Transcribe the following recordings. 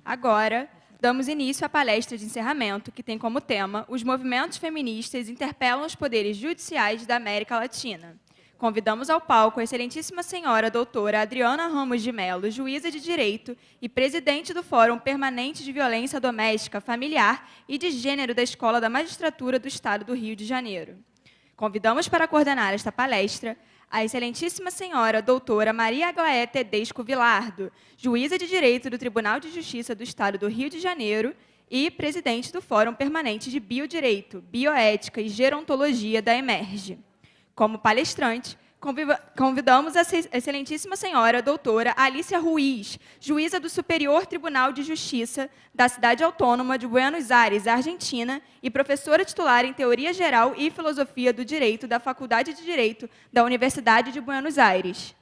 Agora, damos início à palestra de encerramento, que tem como tema os movimentos feministas interpelam os poderes judiciais da América Latina. Convidamos ao palco a excelentíssima senhora doutora Adriana Ramos de Mello, juíza de Direito e presidente do Fórum Permanente de Violência Doméstica, Familiar e de Gênero da Escola da Magistratura do Estado do Rio de Janeiro. Convidamos para coordenar esta palestra a excelentíssima senhora doutora Maria Aglaé Tedesco Vilardo, juíza de Direito do Tribunal de Justiça do Estado do Rio de Janeiro e presidente do Fórum Permanente de Biodireito, Bioética e Gerontologia da Emerge. Como palestrante, convidamos a excelentíssima senhora doutora Alicia Ruiz, juíza do Superior Tribunal de Justiça da Cidade Autônoma de Buenos Aires, Argentina, e professora titular em Teoria Geral e Filosofia do Direito da Faculdade de Direito da Universidade de Buenos Aires.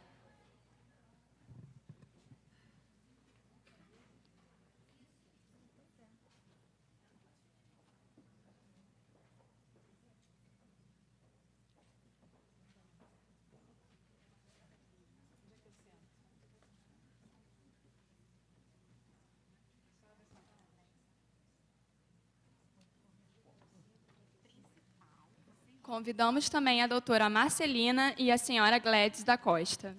Convidamos também a doutora Marcelina e a senhora Gladys da Costa.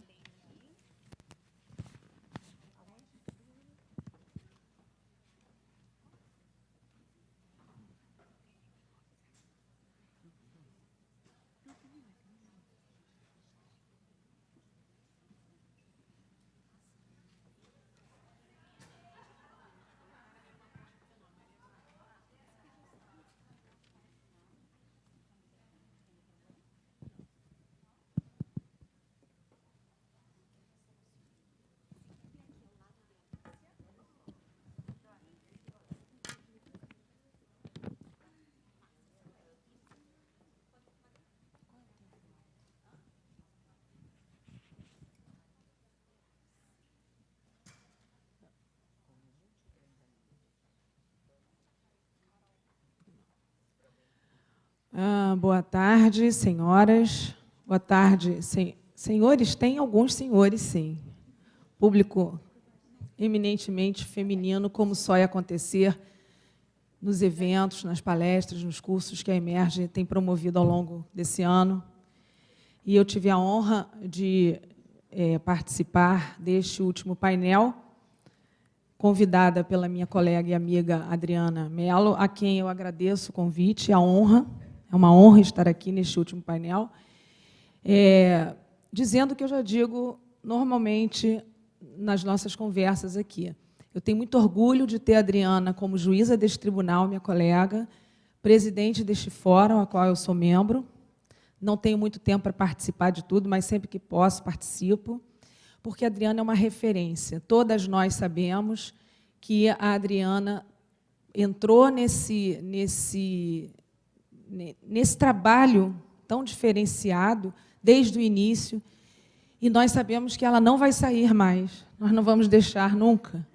Boa tarde, senhoras. Boa tarde, senhores. Tem alguns senhores, sim. Público eminentemente feminino, como só ia acontecer nos eventos, nas palestras, nos cursos que a Emerge tem promovido ao longo desse ano. E eu tive a honra de participar deste último painel, convidada pela minha colega e amiga Adriana Mello, a quem eu agradeço o convite, a honra. É uma honra estar aqui neste último painel, dizendo o que eu já digo normalmente nas nossas conversas aqui. Eu tenho muito orgulho de ter a Adriana como juíza deste tribunal, minha colega, presidente deste fórum, a qual eu sou membro. Não tenho muito tempo para participar de tudo, mas sempre que posso, participo, porque a Adriana é uma referência. Todas nós sabemos que a Adriana entrou nesse trabalho tão diferenciado desde o início, e nós sabemos que ela não vai sair mais, nós não vamos deixar nunca.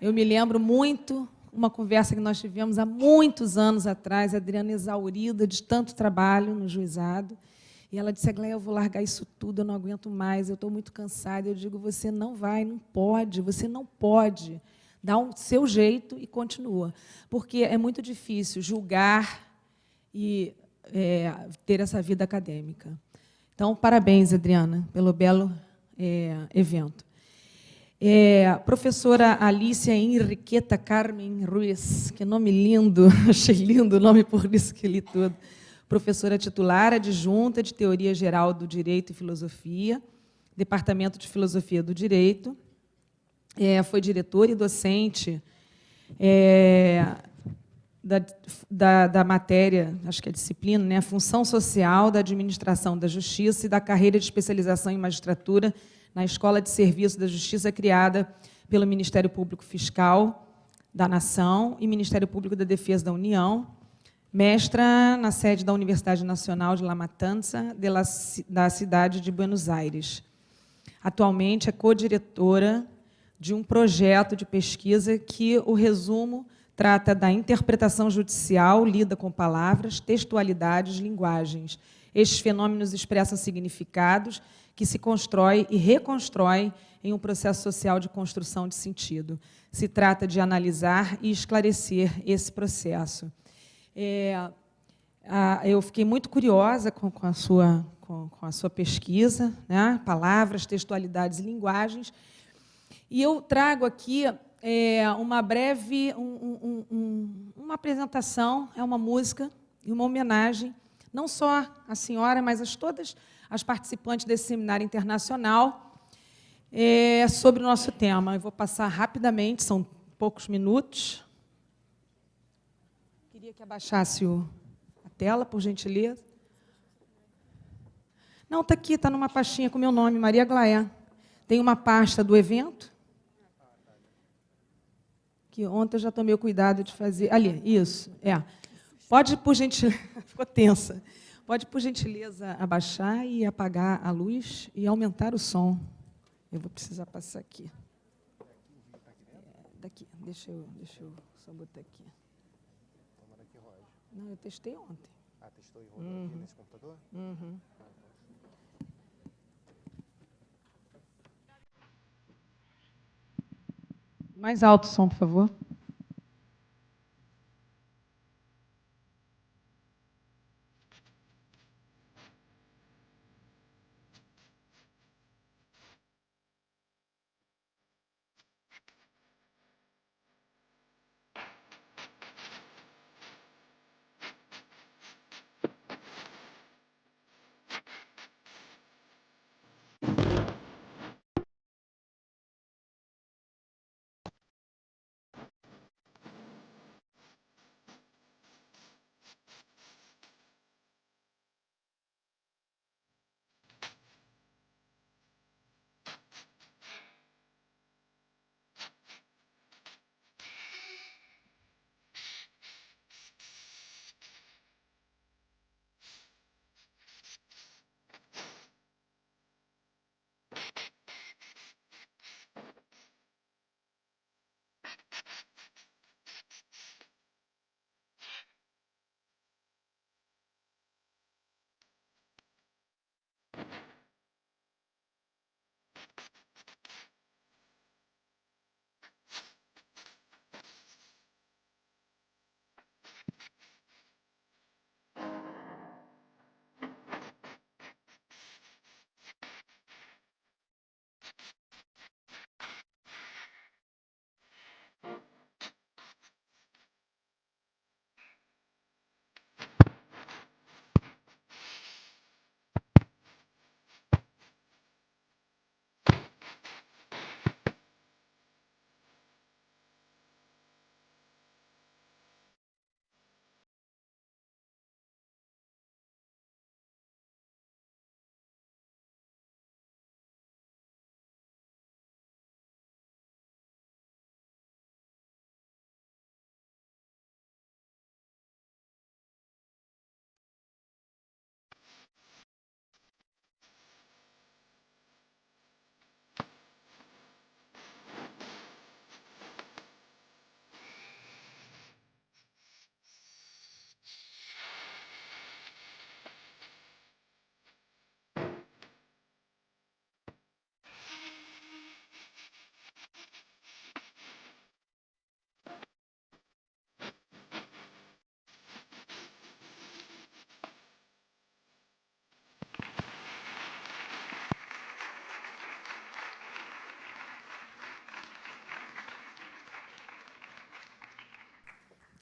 Eu me lembro muito, uma conversa que nós tivemos há muitos anos atrás, a Adriana exaurida de tanto trabalho no juizado, e ela disse: Aglaé, eu vou largar isso tudo, eu não aguento mais, eu estou muito cansada. Eu digo: você não vai, não pode, você não pode. Dá o seu jeito e continua, porque é muito difícil julgar e ter essa vida acadêmica. Então, parabéns, Adriana, pelo belo evento. Professora Alicia Henriqueta Carmen Ruiz, que nome lindo, achei lindo o nome, por isso que li tudo. Professora titular adjunta de Teoria Geral do Direito e Filosofia, Departamento de Filosofia do Direito, foi diretora e docente da matéria, acho que é disciplina, né, a função social da administração da justiça e da carreira de especialização em magistratura na Escola de Serviço da Justiça, criada pelo Ministério Público Fiscal da Nação e Ministério Público da Defesa da União, mestra na sede da Universidade Nacional de La Matanza, da cidade de Buenos Aires. Atualmente é co-diretora de um projeto de pesquisa que, o resumo, trata da interpretação judicial, lida com palavras, textualidades, linguagens. Estes fenômenos expressam significados que se constrói e reconstrói em um processo social de construção de sentido. Se trata de analisar e esclarecer esse processo. Eu fiquei muito curiosa com a sua pesquisa, né? Palavras, textualidades e linguagens, e eu trago aqui uma breve uma apresentação, é uma música e uma homenagem, não só à senhora, mas a todas as participantes desse seminário internacional, sobre o nosso tema. Eu vou passar rapidamente, são poucos minutos. Queria que abaixasse a tela, por gentileza. Não, está aqui, está numa pastinha com o meu nome, Maria Glaé. Tem uma pasta do evento, que ontem eu já tomei o cuidado de fazer. Ali, isso, Pode, por gentileza, ficou tensa. Pode, por gentileza, abaixar e apagar a luz e aumentar o som. Eu vou precisar passar aqui. Daqui, deixa eu só botar aqui. Não, eu testei ontem. Ah, testou e rodou aqui nesse computador? Uhum. Mais alto o som, por favor.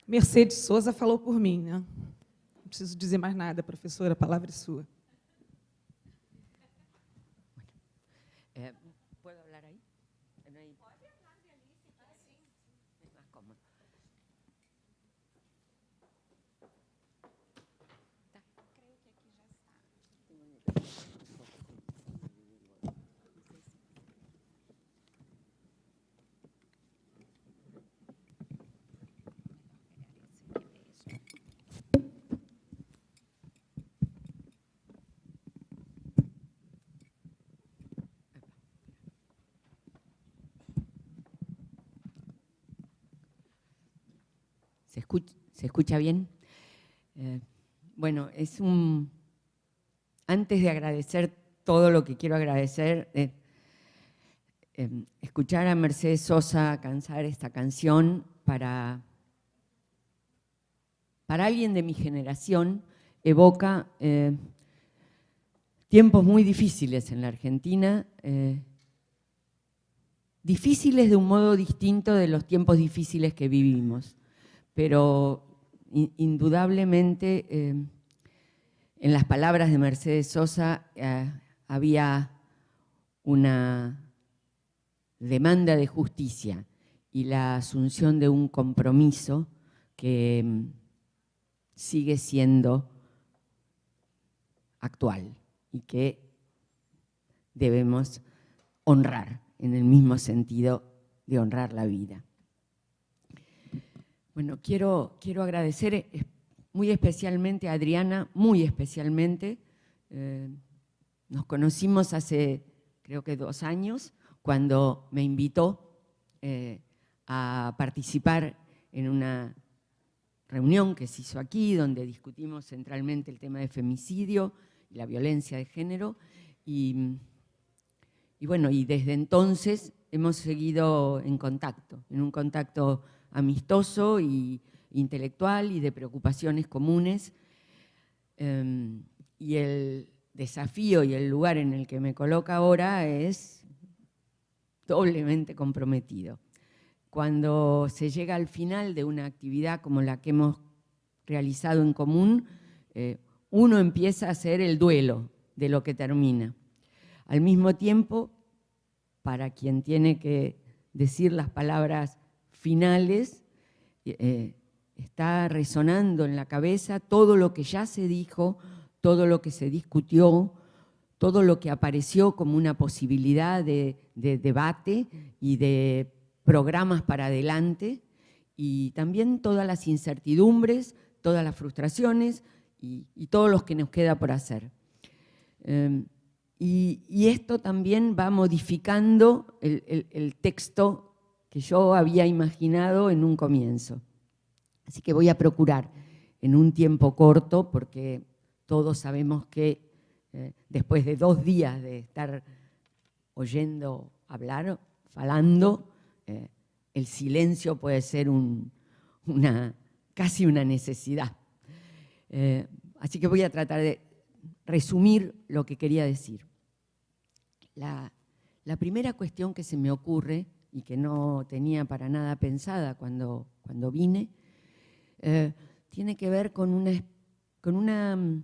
Mercedes Souza falou por mim, né? Não preciso dizer mais nada, professora, a palavra é sua. ¿Puedo hablar ahí? ¿No hay... ¿Puede hablar de allí si quiere? Sí. Es más cómodo. Creo que aquí ya está. ¿Se escucha bien? Bueno, antes de agradecer todo lo que quiero agradecer, escuchar a Mercedes Sosa cantar esta canción para alguien de mi generación evoca tiempos muy difíciles en la Argentina, difíciles de un modo distinto de los tiempos difíciles que vivimos, pero indudablemente en las palabras de Mercedes Sosa había una demanda de justicia y la asunción de un compromiso que sigue siendo actual y que debemos honrar en el mismo sentido de honrar la vida. Bueno, quiero agradecer muy especialmente a Adriana, muy especialmente. Nos conocimos hace creo que 2 años, cuando me invitó a participar en una reunión que se hizo aquí, donde discutimos centralmente el tema de femicidio y la violencia de género. Y bueno, y desde entonces hemos seguido en un contacto amistoso e intelectual y de preocupaciones comunes. Y el desafío y el lugar en el que me coloca ahora es doblemente comprometido. Cuando se llega al final de una actividad como la que hemos realizado en común, uno empieza a hacer el duelo de lo que termina. Al mismo tiempo, para quien tiene que decir las palabras finales, está resonando en la cabeza todo lo que ya se dijo, todo lo que se discutió, todo lo que apareció como una posibilidad de debate y de programas para adelante, y también todas las incertidumbres, todas las frustraciones y todo lo que nos queda por hacer. Y esto también va modificando el texto que yo había imaginado en un comienzo. Así que voy a procurar en un tiempo corto, porque todos sabemos que después de 2 días de estar oyendo hablar, falando, el silencio puede ser casi una necesidad. Así que voy a tratar de resumir lo que quería decir. La primera cuestión que se me ocurre, y que no tenía para nada pensada cuando vine, tiene que ver con una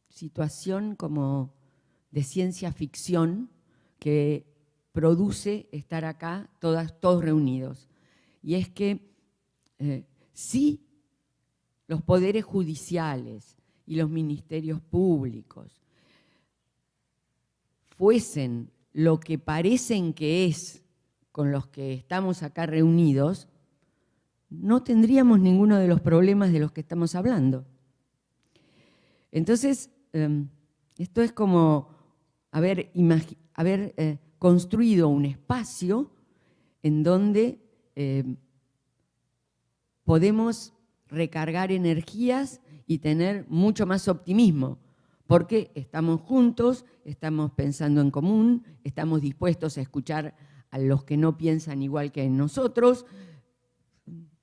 situación como de ciencia ficción que produce estar acá todos reunidos. Y es que si los poderes judiciales y los ministerios públicos fuesen lo que parecen que es con los que estamos acá reunidos, no tendríamos ninguno de los problemas de los que estamos hablando. Entonces, esto es como haber construido un espacio en donde podemos recargar energías y tener mucho más optimismo, porque estamos juntos, estamos pensando en común, estamos dispuestos a escuchar a los que no piensan igual que nosotros.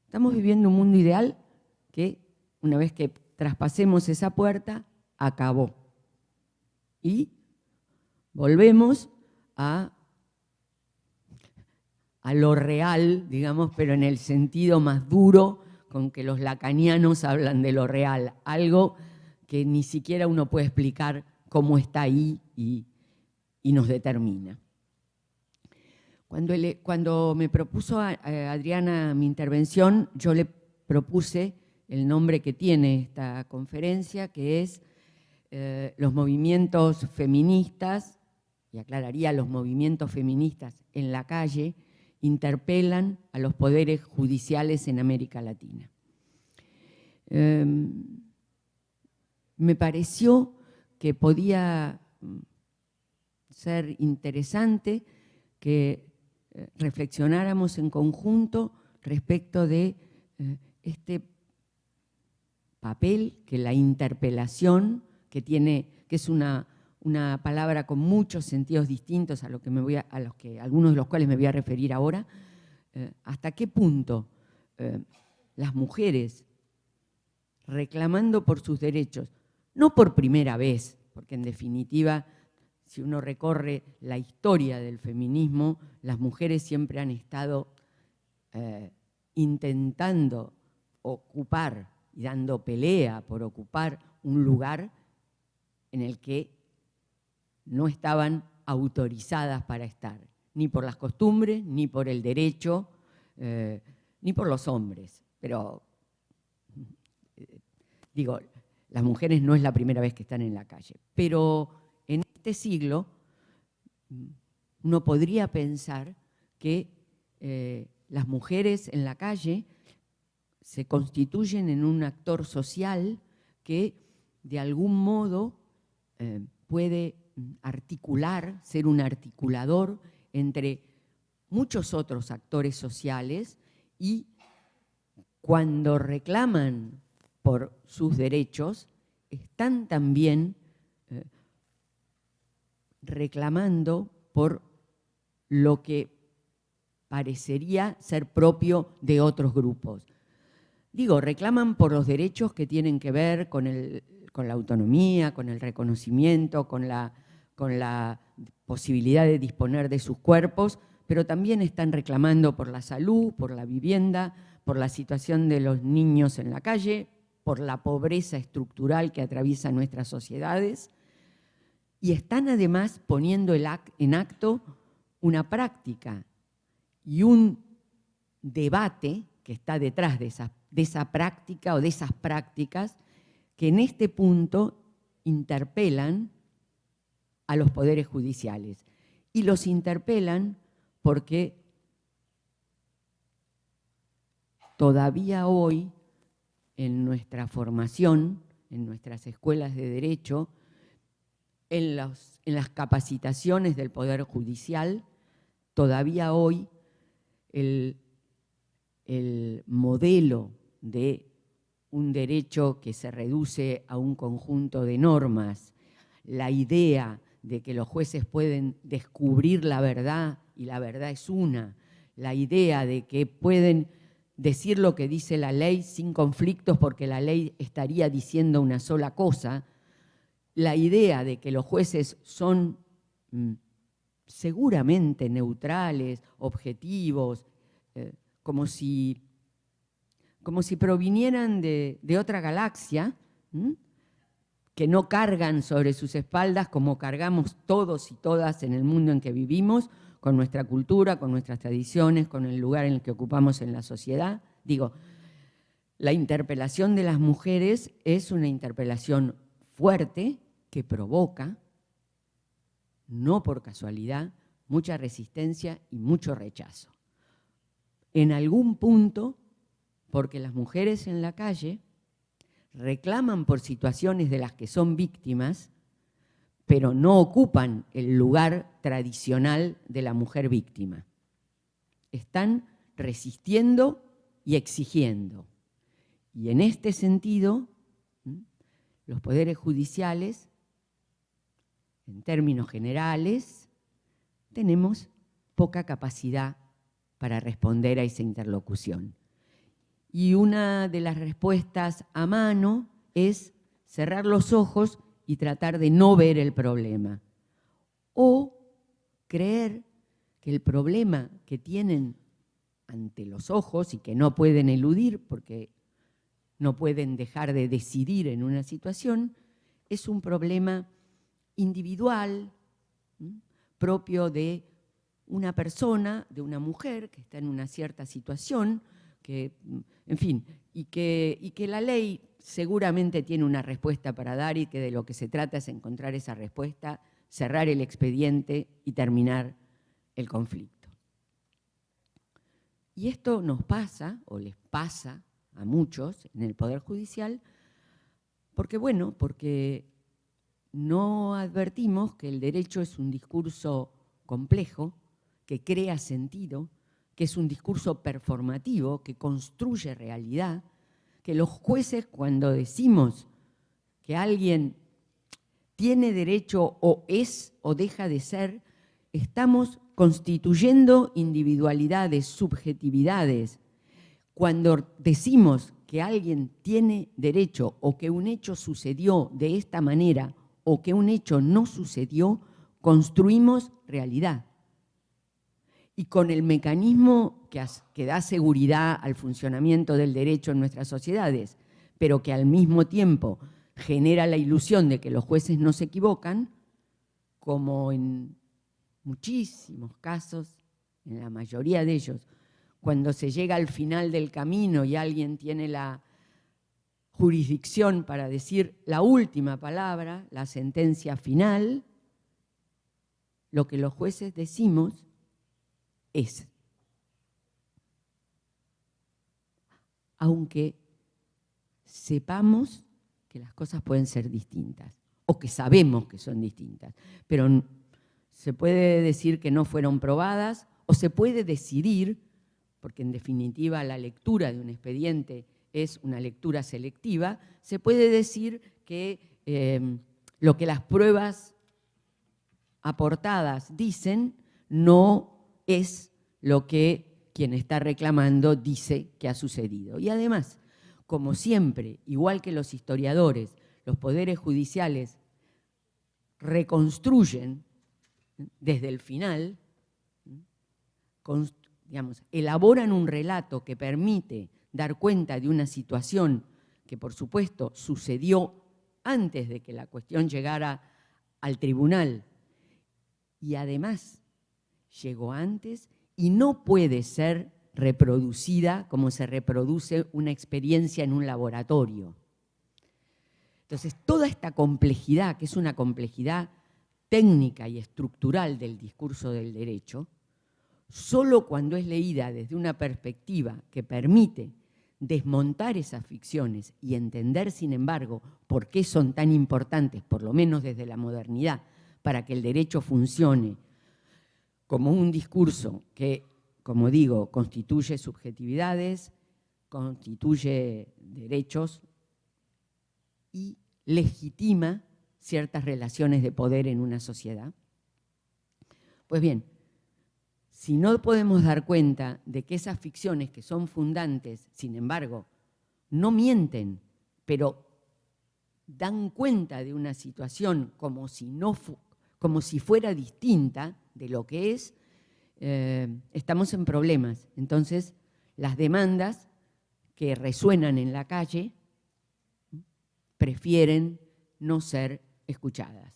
Estamos viviendo un mundo ideal que, una vez que traspasemos esa puerta, acabó. Y volvemos a lo real, digamos, pero en el sentido más duro con que los lacanianos hablan de lo real, algo que ni siquiera uno puede explicar cómo está ahí y nos determina. Cuando me propuso a Adriana mi intervención, yo le propuse el nombre que tiene esta conferencia, que es los movimientos feministas, y aclararía, los movimientos feministas en la calle interpelan a los poderes judiciales en América Latina. Me pareció que podía ser interesante que reflexionáramos en conjunto respecto de este papel que la interpelación, que es una palabra con muchos sentidos distintos a algunos de los cuales me voy a referir ahora, hasta qué punto las mujeres reclamando por sus derechos, no por primera vez, porque en definitiva, si uno recorre la historia del feminismo, las mujeres siempre han estado intentando ocupar y dando pelea por ocupar un lugar en el que no estaban autorizadas para estar, ni por las costumbres, ni por el derecho, ni por los hombres. Pero, digo, las mujeres no es la primera vez que están en la calle. Pero en este siglo uno podría pensar que las mujeres en la calle se constituyen en un actor social que de algún modo puede articular, ser un articulador entre muchos otros actores sociales, y cuando reclaman por sus derechos, están también reclamando por lo que parecería ser propio de otros grupos. Digo, reclaman por los derechos que tienen que ver con la autonomía, con el reconocimiento, con la posibilidad de disponer de sus cuerpos, pero también están reclamando por la salud, por la vivienda, por la situación de los niños en la calle, por la pobreza estructural que atraviesa nuestras sociedades, y están además poniendo en acto una práctica y un debate que está detrás de esa práctica o de esas prácticas que en este punto interpelan a los poderes judiciales. Y los interpelan porque todavía hoy en nuestra formación, en nuestras escuelas de derecho, en las capacitaciones del Poder Judicial, todavía hoy el modelo de un derecho que se reduce a un conjunto de normas, la idea de que los jueces pueden descubrir la verdad y la verdad es una, la idea de que pueden decir lo que dice la ley sin conflictos porque la ley estaría diciendo una sola cosa, la idea de que los jueces son seguramente neutrales, objetivos, como si provinieran de otra galaxia, que no cargan sobre sus espaldas como cargamos todos y todas en el mundo en que vivimos, con nuestra cultura, con nuestras tradiciones, con el lugar en el que ocupamos en la sociedad. Digo, la interpelación de las mujeres es una interpelación fuerte que provoca, no por casualidad, mucha resistencia y mucho rechazo. En algún punto, porque las mujeres en la calle reclaman por situaciones de las que son víctimas, pero no ocupan el lugar tradicional de la mujer víctima. Están resistiendo y exigiendo. Y en este sentido, los poderes judiciales, en términos generales, tenemos poca capacidad para responder a esa interlocución. Y una de las respuestas a mano es cerrar los ojos y tratar de no ver el problema. O creer que el problema que tienen ante los ojos y que no pueden eludir porque no pueden dejar de decidir en una situación, es un problema individual, propio de una persona, de una mujer que está en una cierta situación, que, en fin, y que la ley seguramente tiene una respuesta para dar y que de lo que se trata es encontrar esa respuesta, cerrar el expediente y terminar el conflicto. Y esto nos pasa, o les pasa a muchos en el Poder Judicial, porque no advertimos que el derecho es un discurso complejo, que crea sentido, que es un discurso performativo, que construye realidad, que los jueces, cuando decimos que alguien tiene derecho o es o deja de ser, estamos constituyendo individualidades, subjetividades. Cuando decimos que alguien tiene derecho o que un hecho sucedió de esta manera o que un hecho no sucedió, construimos realidad. Y con el mecanismo que da seguridad al funcionamiento del derecho en nuestras sociedades, pero que al mismo tiempo genera la ilusión de que los jueces no se equivocan, como en muchísimos casos, en la mayoría de ellos, cuando se llega al final del camino y alguien tiene la jurisdicción para decir la última palabra, la sentencia final, lo que los jueces decimos es, aunque sepamos que las cosas pueden ser distintas, o que sabemos que son distintas, pero se puede decir que no fueron probadas, o se puede decidir, porque en definitiva la lectura de un expediente es una lectura selectiva, se puede decir que lo que las pruebas aportadas dicen no es lo que quien está reclamando dice que ha sucedido. Y además, como siempre, igual que los historiadores, los poderes judiciales reconstruyen desde el final, elaboran un relato que permite dar cuenta de una situación que, por supuesto, sucedió antes de que la cuestión llegara al tribunal y además llegó antes y no puede ser reproducida como se reproduce una experiencia en un laboratorio. Entonces, toda esta complejidad, que es una complejidad técnica y estructural del discurso del derecho, solo cuando es leída desde una perspectiva que permite desmontar esas ficciones y entender, sin embargo, por qué son tan importantes, por lo menos desde la modernidad, para que el derecho funcione como un discurso que, como digo, constituye subjetividades, constituye derechos y legitima ciertas relaciones de poder en una sociedad. Pues bien, si no podemos dar cuenta de que esas ficciones que son fundantes, sin embargo, no mienten, pero dan cuenta de una situación como si fuera distinta de lo que es, estamos en problemas. Entonces, las demandas que resuenan en la calle prefieren no ser escuchadas.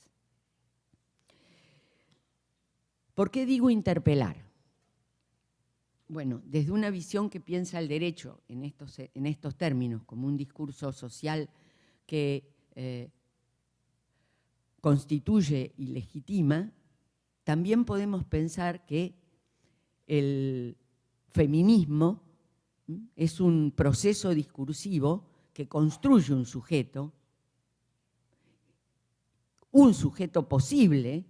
¿Por qué digo interpelar? Bueno, desde una visión que piensa el derecho en estos términos, como un discurso social que constituye y legitima, también podemos pensar que el feminismo es un proceso discursivo que construye un sujeto posible,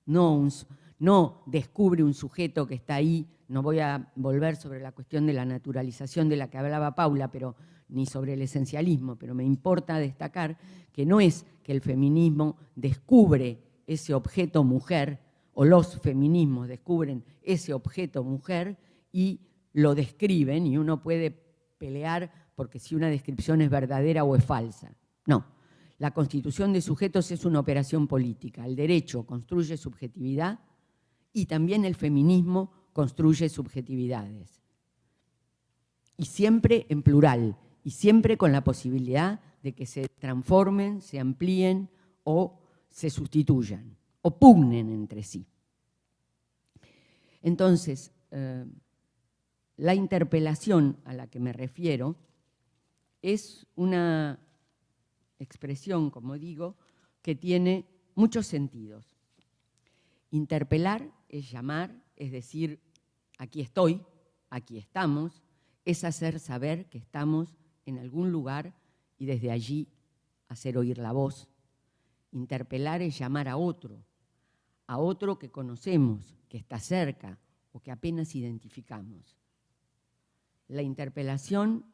no descubre un sujeto que está ahí. No voy a volver sobre la cuestión de la naturalización de la que hablaba Paula, ni sobre el esencialismo, pero me importa destacar que no es que el feminismo descubre ese objeto mujer, o los feminismos descubren ese objeto mujer y lo describen, y uno puede pelear porque si una descripción es verdadera o es falsa. No, la constitución de sujetos es una operación política. El derecho construye subjetividad y también el feminismo construye subjetividades. Y siempre en plural, y siempre con la posibilidad de que se transformen, se amplíen o se sustituyan, o pugnen entre sí. Entonces, la interpelación a la que me refiero es una expresión, como digo, que tiene muchos sentidos. Interpelar es llamar, es decir, aquí estoy, aquí estamos, es hacer saber que estamos en algún lugar y desde allí hacer oír la voz. Interpelar es llamar a otro que conocemos, que está cerca o que apenas identificamos. La interpelación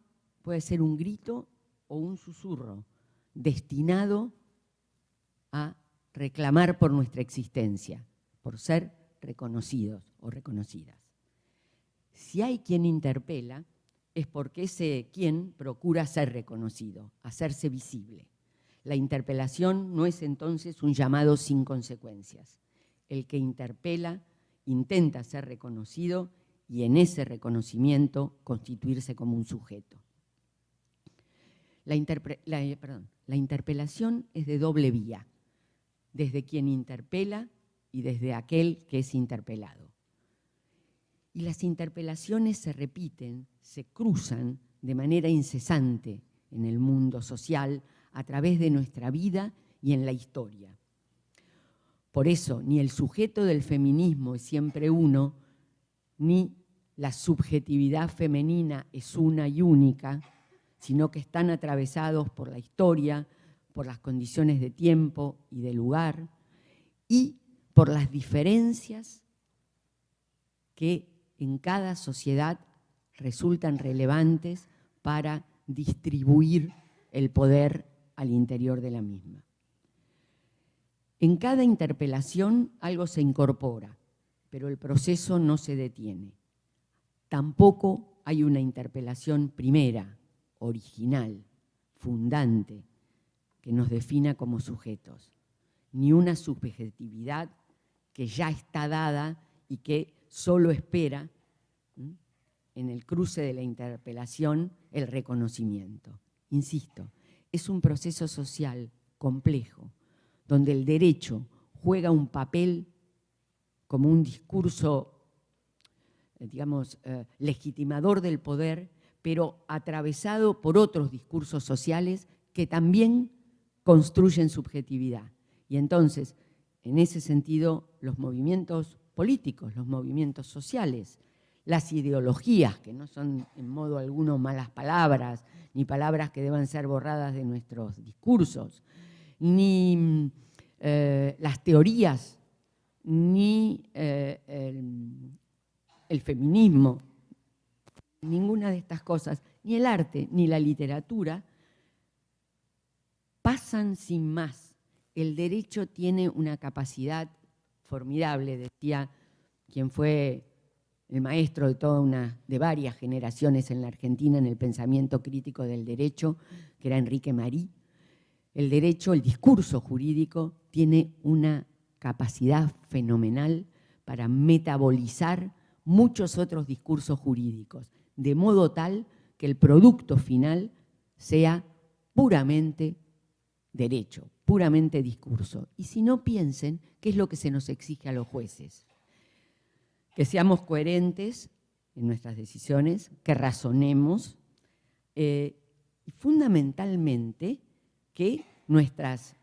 puede ser un grito o un susurro destinado a reclamar por nuestra existencia, por ser reconocidos o reconocidas. Si hay quien interpela, es porque ese quien procura ser reconocido, hacerse visible. La interpelación no es entonces un llamado sin consecuencias. El que interpela intenta ser reconocido y en ese reconocimiento constituirse como un sujeto. La interpelación es de doble vía, desde quien interpela y desde aquel que es interpelado. Y las interpelaciones se repiten, se cruzan de manera incesante en el mundo social a través de nuestra vida y en la historia. Por eso, ni el sujeto del feminismo es siempre uno, ni la subjetividad femenina es una y única, sino que están atravesados por la historia, por las condiciones de tiempo y de lugar, y por las diferencias que en cada sociedad resultan relevantes para distribuir el poder al interior de la misma. En cada interpelación algo se incorpora, pero el proceso no se detiene. Tampoco hay una interpelación primera, original, fundante, que nos defina como sujetos, ni una subjetividad que ya está dada y que solo espera en el cruce de la interpelación el reconocimiento. Insisto, es un proceso social complejo, donde el derecho juega un papel como un discurso, digamos, legitimador del poder, pero atravesado por otros discursos sociales que también construyen subjetividad. Y entonces, en ese sentido, los movimientos políticos, los movimientos sociales, las ideologías, que no son en modo alguno malas palabras, ni palabras que deban ser borradas de nuestros discursos, ni las teorías, ni el feminismo, ninguna de estas cosas, ni el arte, ni la literatura, pasan sin más. El derecho tiene una capacidad formidable, decía quien fue el maestro de varias generaciones en la Argentina en el pensamiento crítico del derecho, que era Enrique Marí. El derecho, el discurso jurídico, tiene una capacidad fenomenal para metabolizar muchos otros discursos jurídicos, de modo tal que el producto final sea puramente derecho, puramente discurso. Y si no, piensen qué es lo que se nos exige a los jueces. Que seamos coherentes en nuestras decisiones, que razonemos y fundamentalmente que nuestras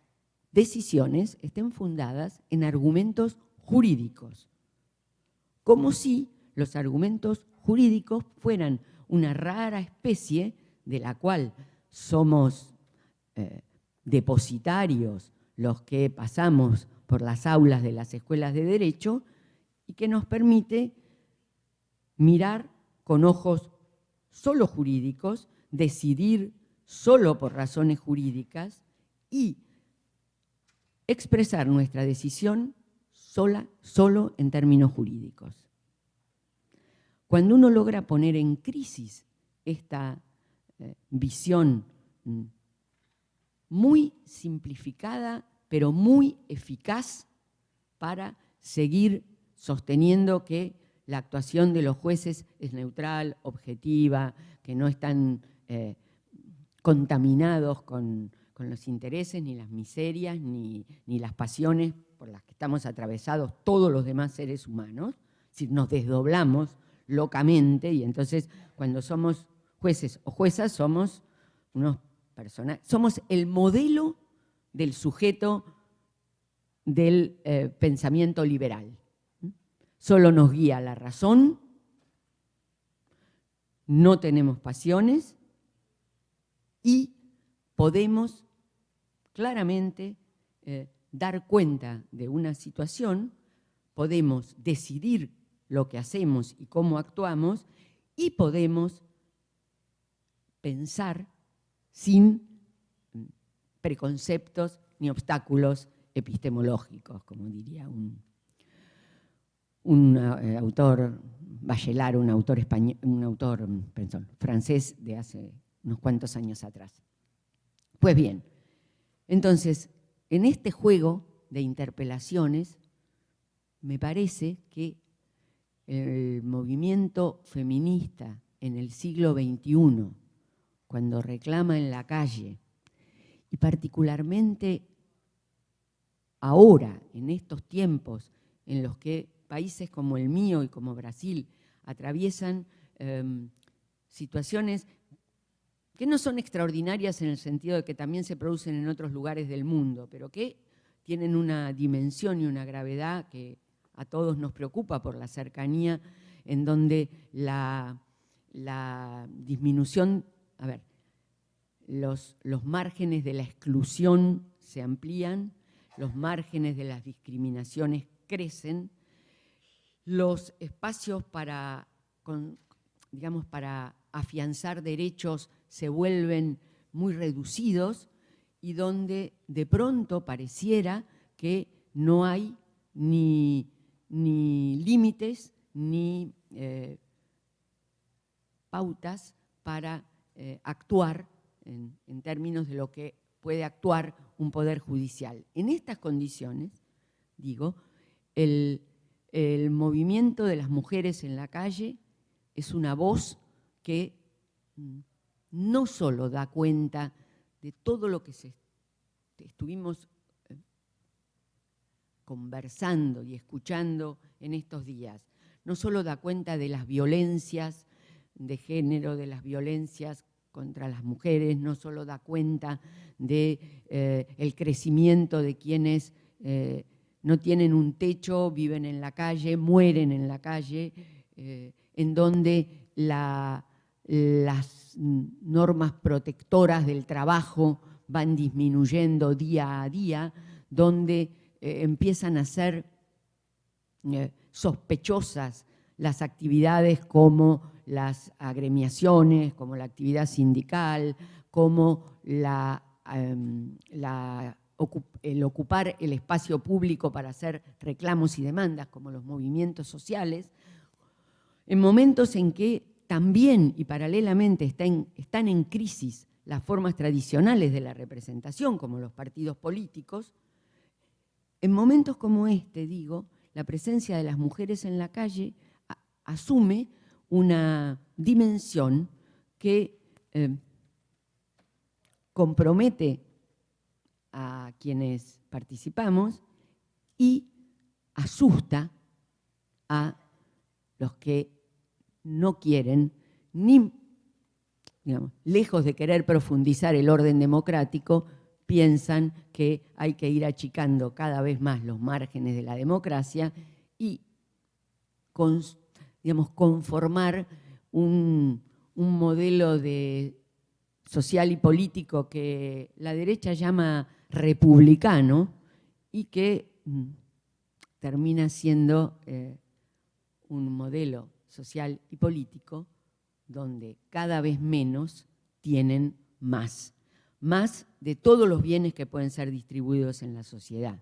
decisiones estén fundadas en argumentos jurídicos, como si los argumentos jurídicos fueran una rara especie de la cual somos depositarios los que pasamos por las aulas de las escuelas de derecho y que nos permite mirar con ojos solo jurídicos, decidir solo por razones jurídicas y expresar nuestra decisión solo en términos jurídicos. Cuando uno logra poner en crisis esta visión muy simplificada, pero muy eficaz para seguir sosteniendo que la actuación de los jueces es neutral, objetiva, que no están contaminados con los intereses, ni las miserias, ni las pasiones por las que estamos atravesados todos los demás seres humanos. Es decir, nos desdoblamos locamente y entonces cuando somos jueces o juezas somos unos personajes, somos el modelo del sujeto del pensamiento liberal. Solo nos guía la razón, no tenemos pasiones y podemos claramente dar cuenta de una situación, podemos decidir lo que hacemos y cómo actuamos y podemos pensar sin preconceptos ni obstáculos epistemológicos, como diría un autor Bachelard, un autor francés de hace unos cuantos años atrás. Pues bien, entonces, en este juego de interpelaciones, me parece que el movimiento feminista en el siglo XXI, cuando reclama en la calle, y particularmente ahora, en estos tiempos en los que países como el mío y como Brasil atraviesan situaciones que no son extraordinarias en el sentido de que también se producen en otros lugares del mundo, pero que tienen una dimensión y una gravedad que a todos nos preocupa por la cercanía, en donde la disminución, los márgenes de la exclusión se amplían, los márgenes de las discriminaciones crecen, los espacios para afianzar derechos se vuelven muy reducidos y donde de pronto pareciera que no hay ni límites ni pautas para actuar en términos de lo que puede actuar un poder judicial. En estas condiciones, digo, el movimiento de las mujeres en la calle es una voz que no solo da cuenta de todo lo que estuvimos conversando y escuchando en estos días, no solo da cuenta de las violencias de género, de las violencias contra las mujeres, no solo da cuenta de el crecimiento de quienes no tienen un techo, viven en la calle, mueren en la calle, en donde las normas protectoras del trabajo van disminuyendo día a día, donde empiezan a ser sospechosas las actividades como las agremiaciones, como la actividad sindical, como el ocupar el espacio público para hacer reclamos y demandas, como los movimientos sociales, en momentos en que también y paralelamente están en crisis las formas tradicionales de la representación, como los partidos políticos. En momentos como este, digo, la presencia de las mujeres en la calle asume una dimensión que compromete a quienes participamos y asusta a los que no quieren, ni, lejos de querer profundizar el orden democrático, piensan que hay que ir achicando cada vez más los márgenes de la democracia y conformar un modelo social y político que la derecha llama republicano y que termina siendo un modelo social y político donde cada vez menos tienen más de todos los bienes que pueden ser distribuidos en la sociedad,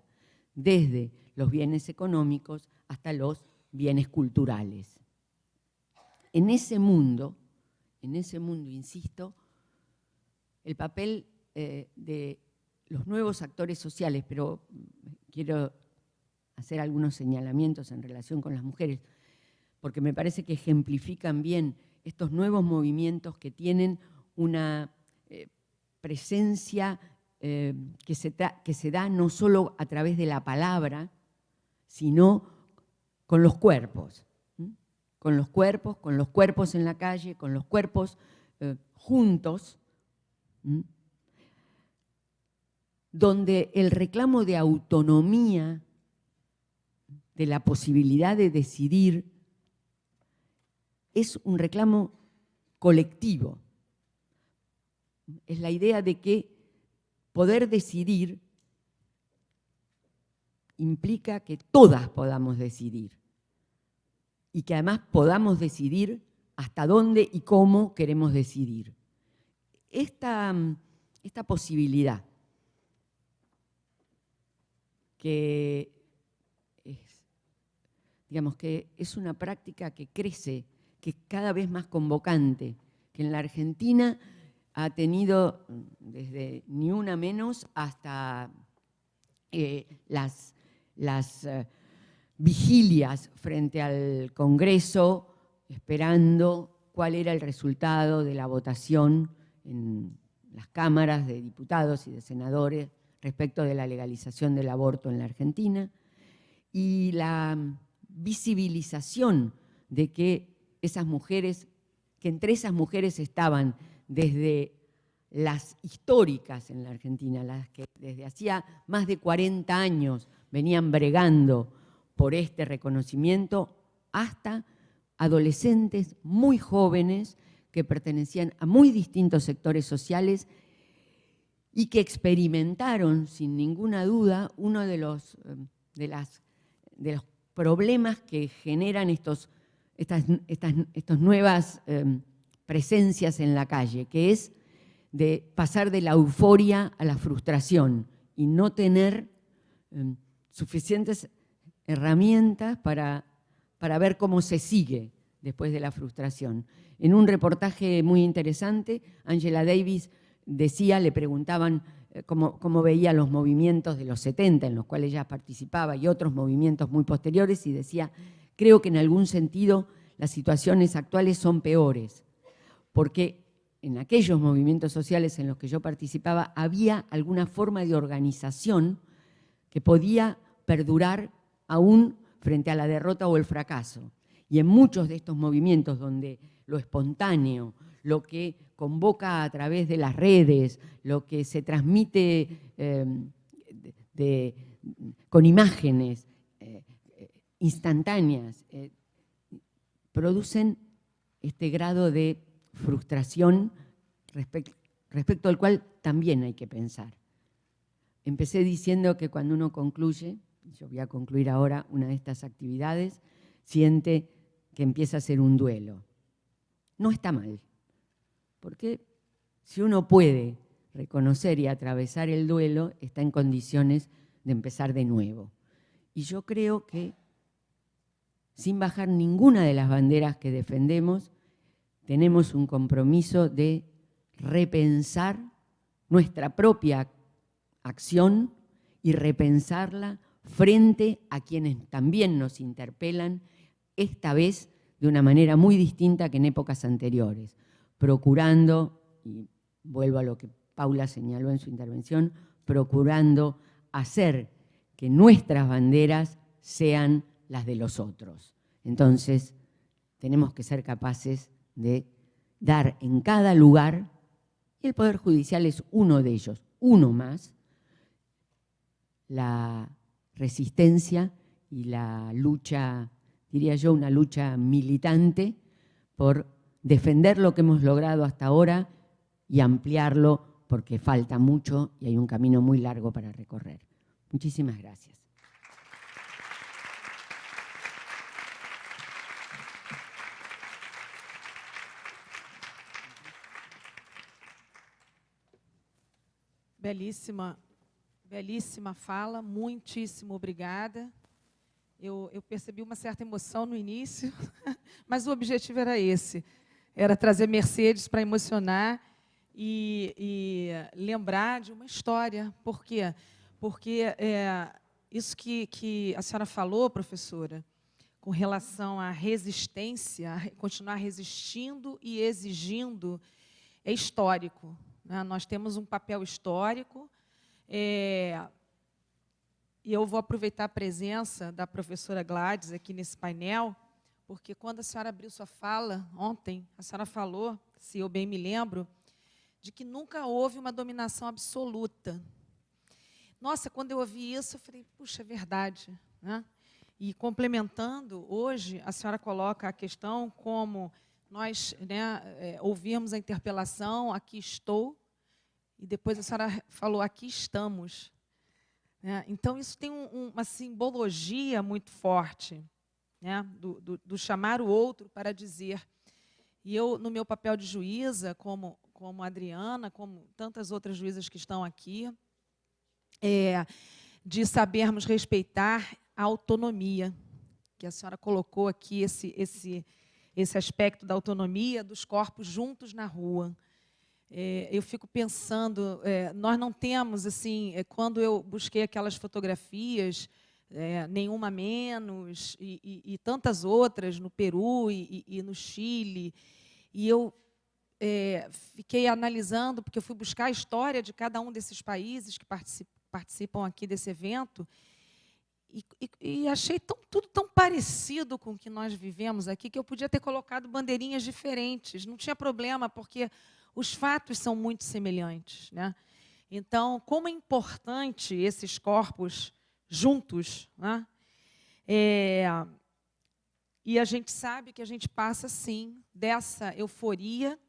desde los bienes económicos hasta los bienes culturales. En ese mundo, insisto, el papel de los nuevos actores sociales, pero quiero hacer algunos señalamientos en relación con las mujeres, porque me parece que ejemplifican bien estos nuevos movimientos que tienen una presencia que se da no solo a través de la palabra, sino con los cuerpos. Con los cuerpos en la calle, con los cuerpos juntos, donde el reclamo de autonomía, de la posibilidad de decidir, es un reclamo colectivo. Es la idea de que poder decidir implica que todas podamos decidir y que además podamos decidir hasta dónde y cómo queremos decidir. esta posibilidad que es una práctica que crece, que es cada vez más convocante, que en la Argentina ha tenido desde ni una menos hasta las vigilias frente al Congreso, esperando cuál era el resultado de la votación en las cámaras de diputados y de senadores respecto de la legalización del aborto en la Argentina, y la visibilización de que esas mujeres, que entre esas mujeres estaban desde las históricas en la Argentina, las que desde hacía más de 40 años venían bregando por este reconocimiento, hasta adolescentes muy jóvenes que pertenecían a muy distintos sectores sociales y que experimentaron sin ninguna duda uno de los problemas que generan estas nuevas presencias en la calle, que es de pasar de la euforia a la frustración y no tener suficientes herramientas para ver cómo se sigue después de la frustración. En un reportaje muy interesante, Angela Davis decía, le preguntaban cómo veía los movimientos de los 70 en los cuales ella participaba y otros movimientos muy posteriores, y decía, creo que en algún sentido las situaciones actuales son peores, porque en aquellos movimientos sociales en los que yo participaba había alguna forma de organización que podía perdurar aún frente a la derrota o el fracaso. Y en muchos de estos movimientos donde lo espontáneo, lo que convoca a través de las redes, lo que se transmite con imágenes instantáneas, producen este grado de frustración respecto al cual también hay que pensar. Empecé diciendo que cuando uno concluye, yo voy a concluir ahora una de estas actividades, siente que empieza a ser un duelo. No está mal, porque si uno puede reconocer y atravesar el duelo, está en condiciones de empezar de nuevo. Y yo creo que, sin bajar ninguna de las banderas que defendemos, tenemos un compromiso de repensar nuestra propia acción y repensarla frente a quienes también nos interpelan, esta vez de una manera muy distinta que en épocas anteriores, procurando, y vuelvo a lo que Paula señaló en su intervención, procurando hacer que nuestras banderas sean las de los otros. Entonces, tenemos que ser capaces de dar en cada lugar, y el Poder Judicial es uno de ellos, uno más, la resistencia y la lucha, diría yo, una lucha militante por defender lo que hemos logrado hasta ahora y ampliarlo, porque falta mucho y hay un camino muy largo para recorrer. Muchísimas gracias. Belíssima fala, muitíssimo obrigada. Eu percebi uma certa emoção no início, mas o objetivo era esse, era trazer Mercedes para emocionar e lembrar de uma história. Por quê? Porque isso que a senhora falou, professora, com relação à resistência, a continuar resistindo e exigindo, é histórico. Nós temos um papel histórico, e eu vou aproveitar a presença da professora Gladys aqui nesse painel, porque quando a senhora abriu sua fala ontem, a senhora falou, se eu bem me lembro, de que nunca houve uma dominação absoluta. Nossa, quando eu ouvi isso, eu falei, puxa, é verdade, né? E complementando, hoje a senhora coloca a questão como nós, né, ouvimos a interpelação, aqui estou, e depois a senhora falou, aqui estamos. Então, isso tem uma simbologia muito forte, né, do chamar o outro para dizer. E eu, no meu papel de juíza, como como a Adriana, como tantas outras juízas que estão aqui, de sabermos respeitar a autonomia, que a senhora colocou aqui, esse aspecto da autonomia dos corpos juntos na rua. Eu fico pensando, nós não temos, assim, quando eu busquei aquelas fotografias, Nenhuma Menos, e tantas outras, no Peru e no Chile, e eu fiquei analisando, porque eu fui buscar a história de cada um desses países que participam aqui desse evento, e achei tudo tão parecido com o que nós vivemos aqui, que eu podia ter colocado bandeirinhas diferentes, não tinha problema, porque os fatos são muito semelhantes, né? Então, como é importante esses corpos juntos, né? E a gente sabe que a gente passa, sim, dessa euforia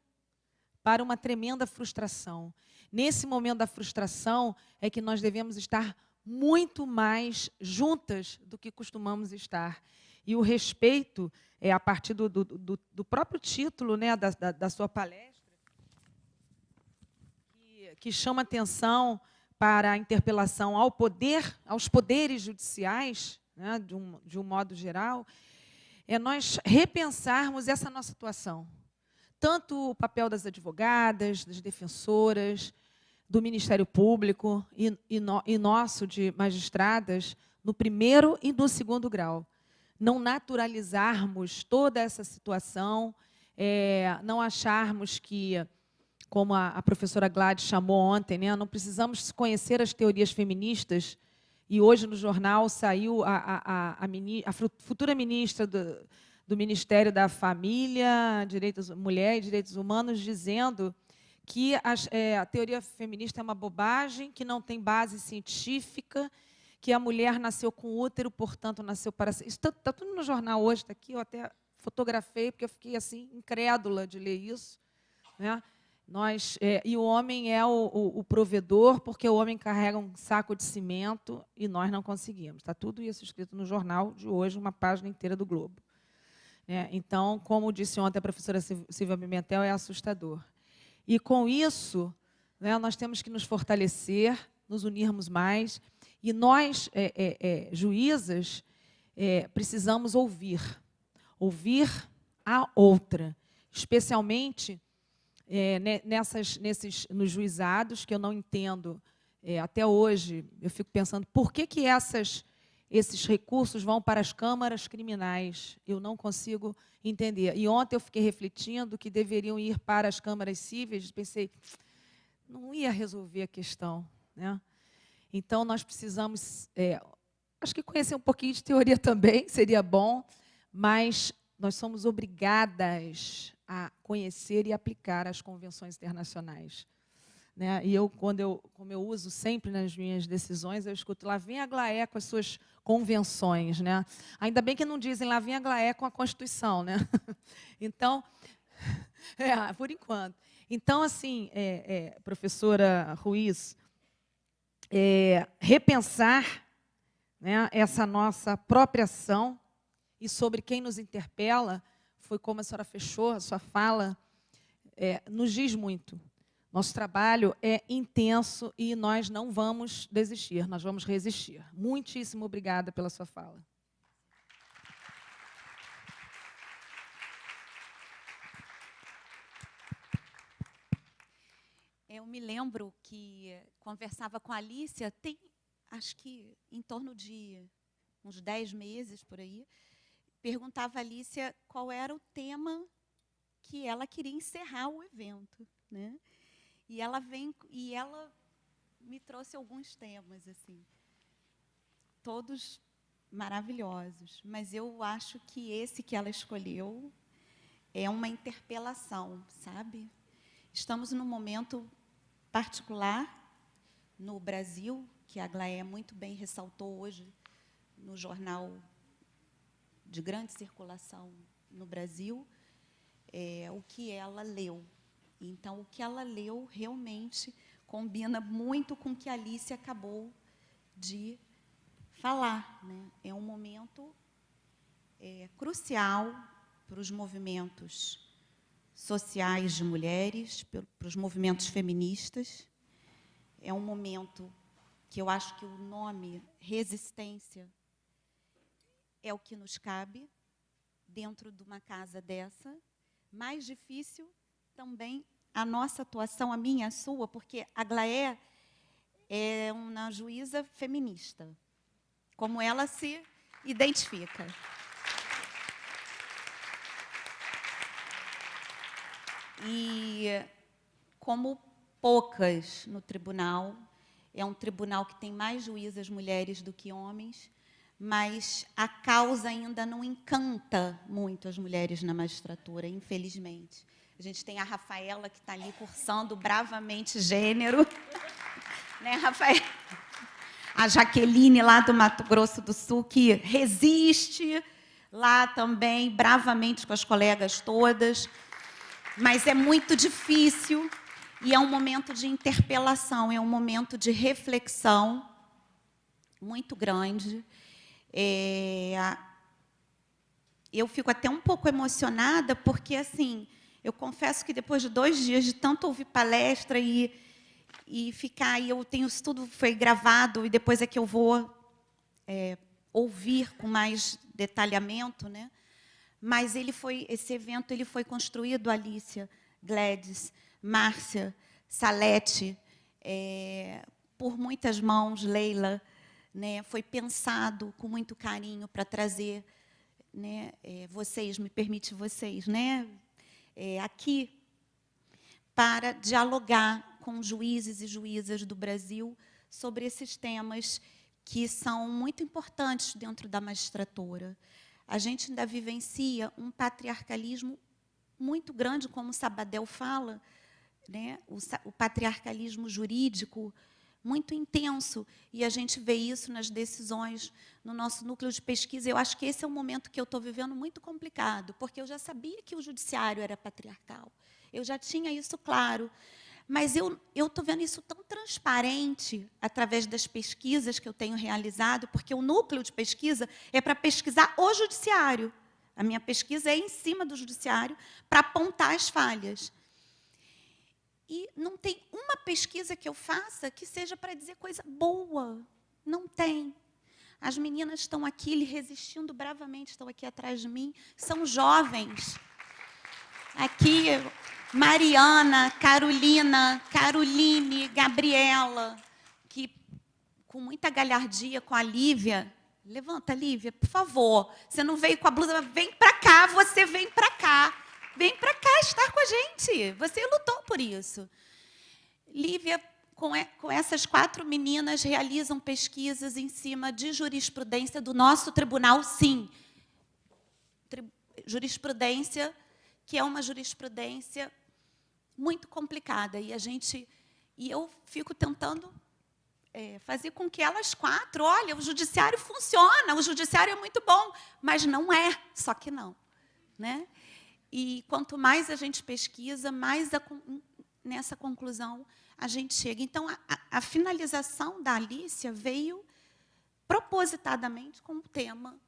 para uma tremenda frustração. Nesse momento da frustração é que nós devemos estar muito mais juntas do que costumamos estar. E o respeito, a partir do próprio título, né, da sua palestra, que chama atenção para a interpelação aos poderes judiciais, né, de um modo geral, nós repensarmos essa nossa atuação. Tanto o papel das advogadas, das defensoras, do Ministério Público e nosso de magistradas, no primeiro e no segundo grau. Não naturalizarmos toda essa situação, não acharmos que, como a professora Gladys chamou ontem, né, não precisamos conhecer as teorias feministas, e hoje no jornal saiu a futura ministra do Ministério da Família, Mulher e Direitos Humanos, dizendo que a teoria feminista é uma bobagem, que não tem base científica, que a mulher nasceu com útero, portanto, nasceu para ser. Isso está tudo no jornal hoje, está aqui, eu até fotografei, porque eu fiquei assim, incrédula de ler isso, né? E o homem é o provedor, porque o homem carrega um saco de cimento e nós não conseguimos. Está tudo isso escrito no jornal de hoje, uma página inteira do Globo. Então, como disse ontem a professora Silvia Pimentel, é assustador. E, com isso, né, nós temos que nos fortalecer, nos unirmos mais, e nós, juízas, precisamos ouvir a outra, especialmente nos juizados, que eu não entendo, até hoje, eu fico pensando, por que esses recursos vão para as câmaras criminais? Eu não consigo entender. E ontem eu fiquei refletindo que deveriam ir para as câmaras cíveis, pensei, não ia resolver a questão, né? Então, nós precisamos, acho que conhecer um pouquinho de teoria também seria bom, mas nós somos obrigadas a conhecer e aplicar as convenções internacionais, né? E como eu uso sempre nas minhas decisões, eu escuto, lá vem a GLAE com as suas convenções, né? Ainda bem que não dizem, lá vem a GLAE com a Constituição, né? Então, por enquanto. Então, assim, professora Ruiz, repensar, né, essa nossa própria ação e sobre quem nos interpela, foi como a senhora fechou a sua fala, nos diz muito. Nosso trabalho é intenso e nós não vamos desistir, nós vamos resistir. Muitíssimo obrigada pela sua fala. Eu me lembro que conversava com a Alícia, tem, acho que em torno de uns 10 meses, por aí, perguntava a Alícia qual era o tema que ela queria encerrar o evento, né? E ela me trouxe alguns temas, assim, todos maravilhosos, mas eu acho que esse que ela escolheu é uma interpelação, sabe? Estamos num momento particular no Brasil, que a GLAE muito bem ressaltou hoje no jornal de grande circulação no Brasil, o que ela leu. Então, o que ela leu realmente combina muito com o que a Alice acabou de falar, né? É um momento crucial para os movimentos sociais de mulheres, para os movimentos feministas. É um momento que eu acho que o nome resistência é o que nos cabe dentro de uma casa dessa. Mais difícil também a nossa atuação, a minha, a sua, porque a Glaé é uma juíza feminista, como ela se identifica. E, como poucas no tribunal, é um tribunal que tem mais juízas mulheres do que homens, mas a causa ainda não encanta muito as mulheres na magistratura, infelizmente. A gente tem a Rafaela, que está ali cursando bravamente gênero. Né, Rafaela? A Jaqueline, lá do Mato Grosso do Sul, que resiste lá também, bravamente com as colegas todas. Mas é muito difícil e é um momento de interpelação, é um momento de reflexão muito grande. Eu fico até um pouco emocionada, porque, assim, eu confesso que depois de 2 dias de tanto ouvir palestra e ficar, e eu tenho isso tudo foi gravado, e depois é que eu vou ouvir com mais detalhamento, né? Mas esse evento ele foi construído, Alícia, Gladys, Márcia, Salete, por muitas mãos, Leila, né? Foi pensado com muito carinho para trazer, né, vocês, me permite vocês, né, aqui, para dialogar com juízes e juízas do Brasil sobre esses temas que são muito importantes dentro da magistratura. A gente ainda vivencia um patriarcalismo muito grande, como Sabadell fala, né? O patriarcalismo jurídico muito intenso, e a gente vê isso nas decisões no nosso núcleo de pesquisa. Eu acho que esse é um momento que eu estou vivendo muito complicado, porque eu já sabia que o judiciário era patriarcal, eu já tinha isso claro, mas eu estou vendo isso tão transparente através das pesquisas que eu tenho realizado, porque o núcleo de pesquisa é para pesquisar o judiciário. A minha pesquisa é em cima do judiciário para apontar as falhas. E não tem uma pesquisa que eu faça que seja para dizer coisa boa. Não tem. As meninas estão aqui resistindo bravamente, estão aqui atrás de mim, são jovens. Aqui, Mariana, Carolina, Caroline, Gabriela, que com muita galhardia, com a Lívia. Levanta, Lívia, por favor. Você não veio com a blusa, vem para cá, você vem para cá. Vem para cá estar com a gente. Você lutou por isso. Lívia, com essas 4 meninas, realizam pesquisas em cima de jurisprudência do nosso tribunal, sim. Jurisprudência que é uma jurisprudência muito complicada. E eu fico tentando fazer com que elas 4, olha, o judiciário funciona, o judiciário é muito bom, mas não é, só que não. Né? E quanto mais a gente pesquisa, mais nessa conclusão a gente chega. Então, a finalização da Alícia veio propositadamente com o tema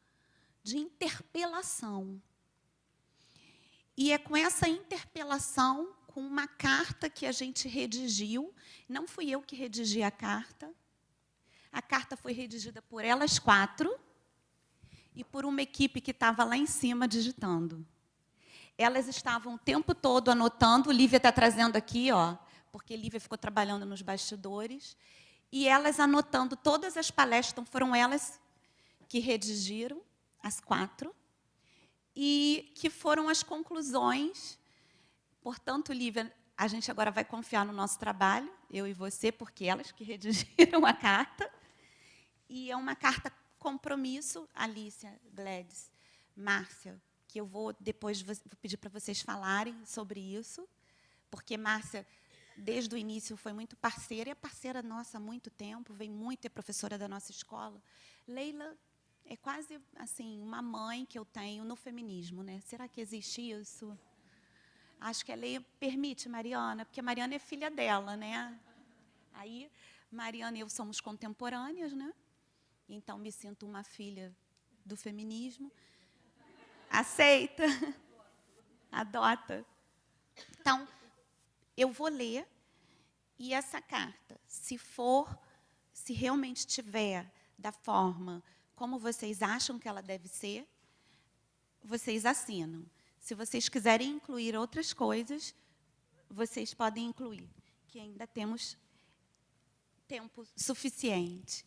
de interpelação. E é com essa interpelação, com uma carta que a gente redigiu, não fui eu que redigi a carta foi redigida por elas 4 e por uma equipe que estava lá em cima digitando. Elas estavam o tempo todo anotando, Lívia está trazendo aqui, ó, porque Lívia ficou trabalhando nos bastidores, e elas anotando todas as palestras, então foram elas que redigiram, as 4, e que foram as conclusões. Portanto, Lívia, a gente agora vai confiar no nosso trabalho, eu e você, porque elas que redigiram a carta, e é uma carta compromisso, Alícia, Gladys, Márcia, que eu vou depois vou pedir para vocês falarem sobre isso, porque Márcia, desde o início, foi muito parceira, e é parceira nossa há muito tempo, vem muito, é professora da nossa escola. Leila é quase assim uma mãe que eu tenho no feminismo, né? Será que existe isso? Acho que a lei permite, Mariana, porque a Mariana é filha dela, né? Aí, Mariana e eu somos contemporâneas, né? Então, me sinto uma filha do feminismo. Aceita? Adota. Então, eu vou ler, e essa carta, se realmente tiver da forma como vocês acham que ela deve ser, vocês assinam. Se vocês quiserem incluir outras coisas, vocês podem incluir, que ainda temos tempo suficiente.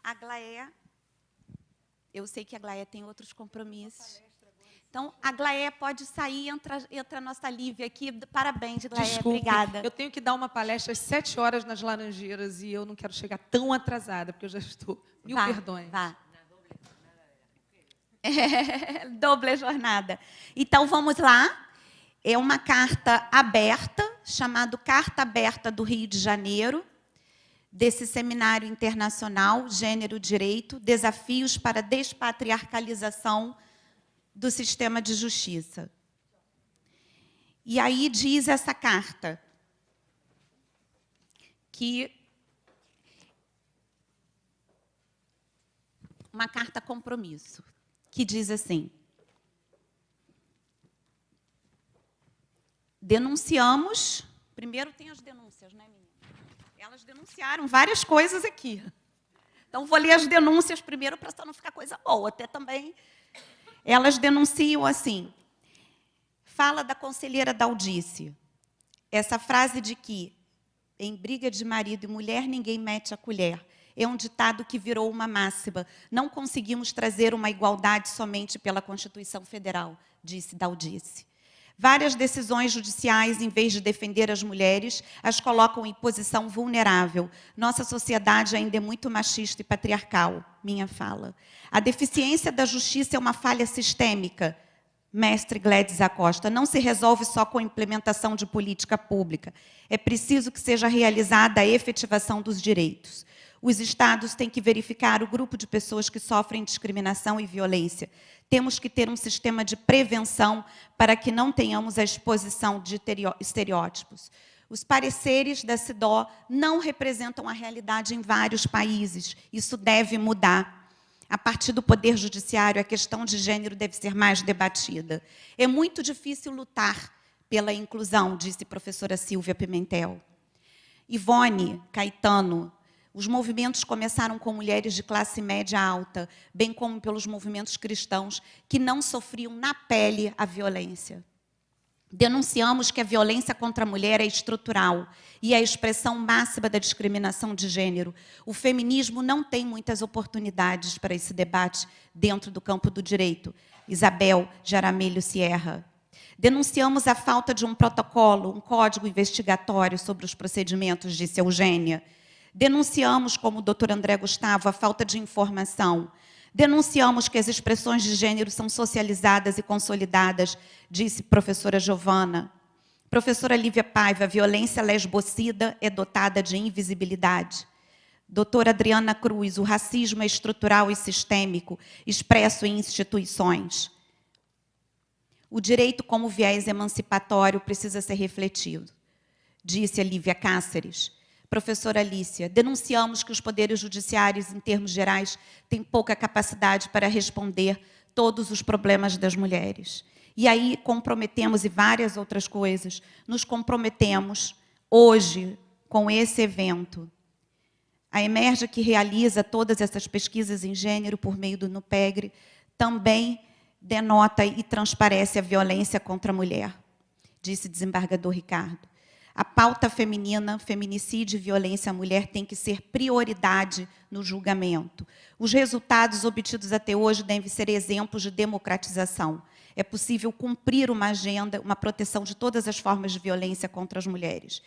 A Glaé, eu sei que a Glaé tem outros compromissos. Então, a Glaé pode sair, entra a nossa Lívia aqui. Parabéns, Glaé, Desculpe, obrigada. eu tenho que dar uma palestra às 7 horas nas Laranjeiras e eu não quero chegar tão atrasada, porque eu já estou. Mil perdões. Vá. Doble jornada. Então, vamos lá. É uma carta aberta, chamada Carta Aberta do Rio de Janeiro, desse Seminário Internacional Gênero Direito, Desafios para a Despatriarcalização do Sistema de Justiça. E aí diz essa carta que uma carta compromisso, que diz assim: denunciamos, primeiro tem as denúncias, né, menina? Elas denunciaram várias coisas aqui. Então, vou ler as denúncias primeiro para só não ficar coisa boa, até também. Elas denunciam assim, fala da conselheira Daldice, essa frase de que em briga de marido e mulher ninguém mete a colher, é um ditado que virou uma máxima. Não conseguimos trazer uma igualdade somente pela Constituição Federal, disse Daldice. Várias decisões judiciais, em vez de defender as mulheres, as colocam em posição vulnerável. Nossa sociedade ainda é muito machista e patriarcal, minha fala. A deficiência da justiça é uma falha sistêmica, mestre Gledes Acosta. Não se resolve só com a implementação de política pública. É preciso que seja realizada a efetivação dos direitos. Os estados têm que verificar o grupo de pessoas que sofrem discriminação e violência. Temos que ter um sistema de prevenção para que não tenhamos a exposição de estereótipos. Os pareceres da CIDO não representam a realidade em vários países. Isso deve mudar. A partir do Poder Judiciário, a questão de gênero deve ser mais debatida. É muito difícil lutar pela inclusão, disse a professora Silvia Pimentel. Ivone Caetano, os movimentos começaram com mulheres de classe média alta, bem como pelos movimentos cristãos, que não sofriam na pele a violência. Denunciamos que a violência contra a mulher é estrutural e é a expressão máxima da discriminação de gênero. O feminismo não tem muitas oportunidades para esse debate dentro do campo do direito. Isabel Jaramilho Sierra. Denunciamos a falta de um protocolo, um código investigatório sobre os procedimentos, disse Eugênia. Denunciamos, como o doutor André Gustavo, a falta de informação. Denunciamos que as expressões de gênero são socializadas e consolidadas, disse professora Giovana. Professora Lívia Paiva, a violência lesbocida é dotada de invisibilidade. Doutora Adriana Cruz, o racismo é estrutural e sistêmico, expresso em instituições. O direito como viés emancipatório precisa ser refletido, disse a Lívia Cáceres. Professora Alícia, denunciamos que os poderes judiciários, em termos gerais, têm pouca capacidade para responder todos os problemas das mulheres. E aí comprometemos, e várias outras coisas, nos comprometemos hoje com esse evento. A Emerge, que realiza todas essas pesquisas em gênero por meio do NUPEGRE, também denota e transparece a violência contra a mulher, disse desembargador Ricardo. A pauta feminina, feminicídio e violência à mulher tem que ser prioridade no julgamento. Os resultados obtidos até hoje devem ser exemplos de democratização. É possível cumprir uma agenda, uma proteção de todas as formas de violência contra as mulheres.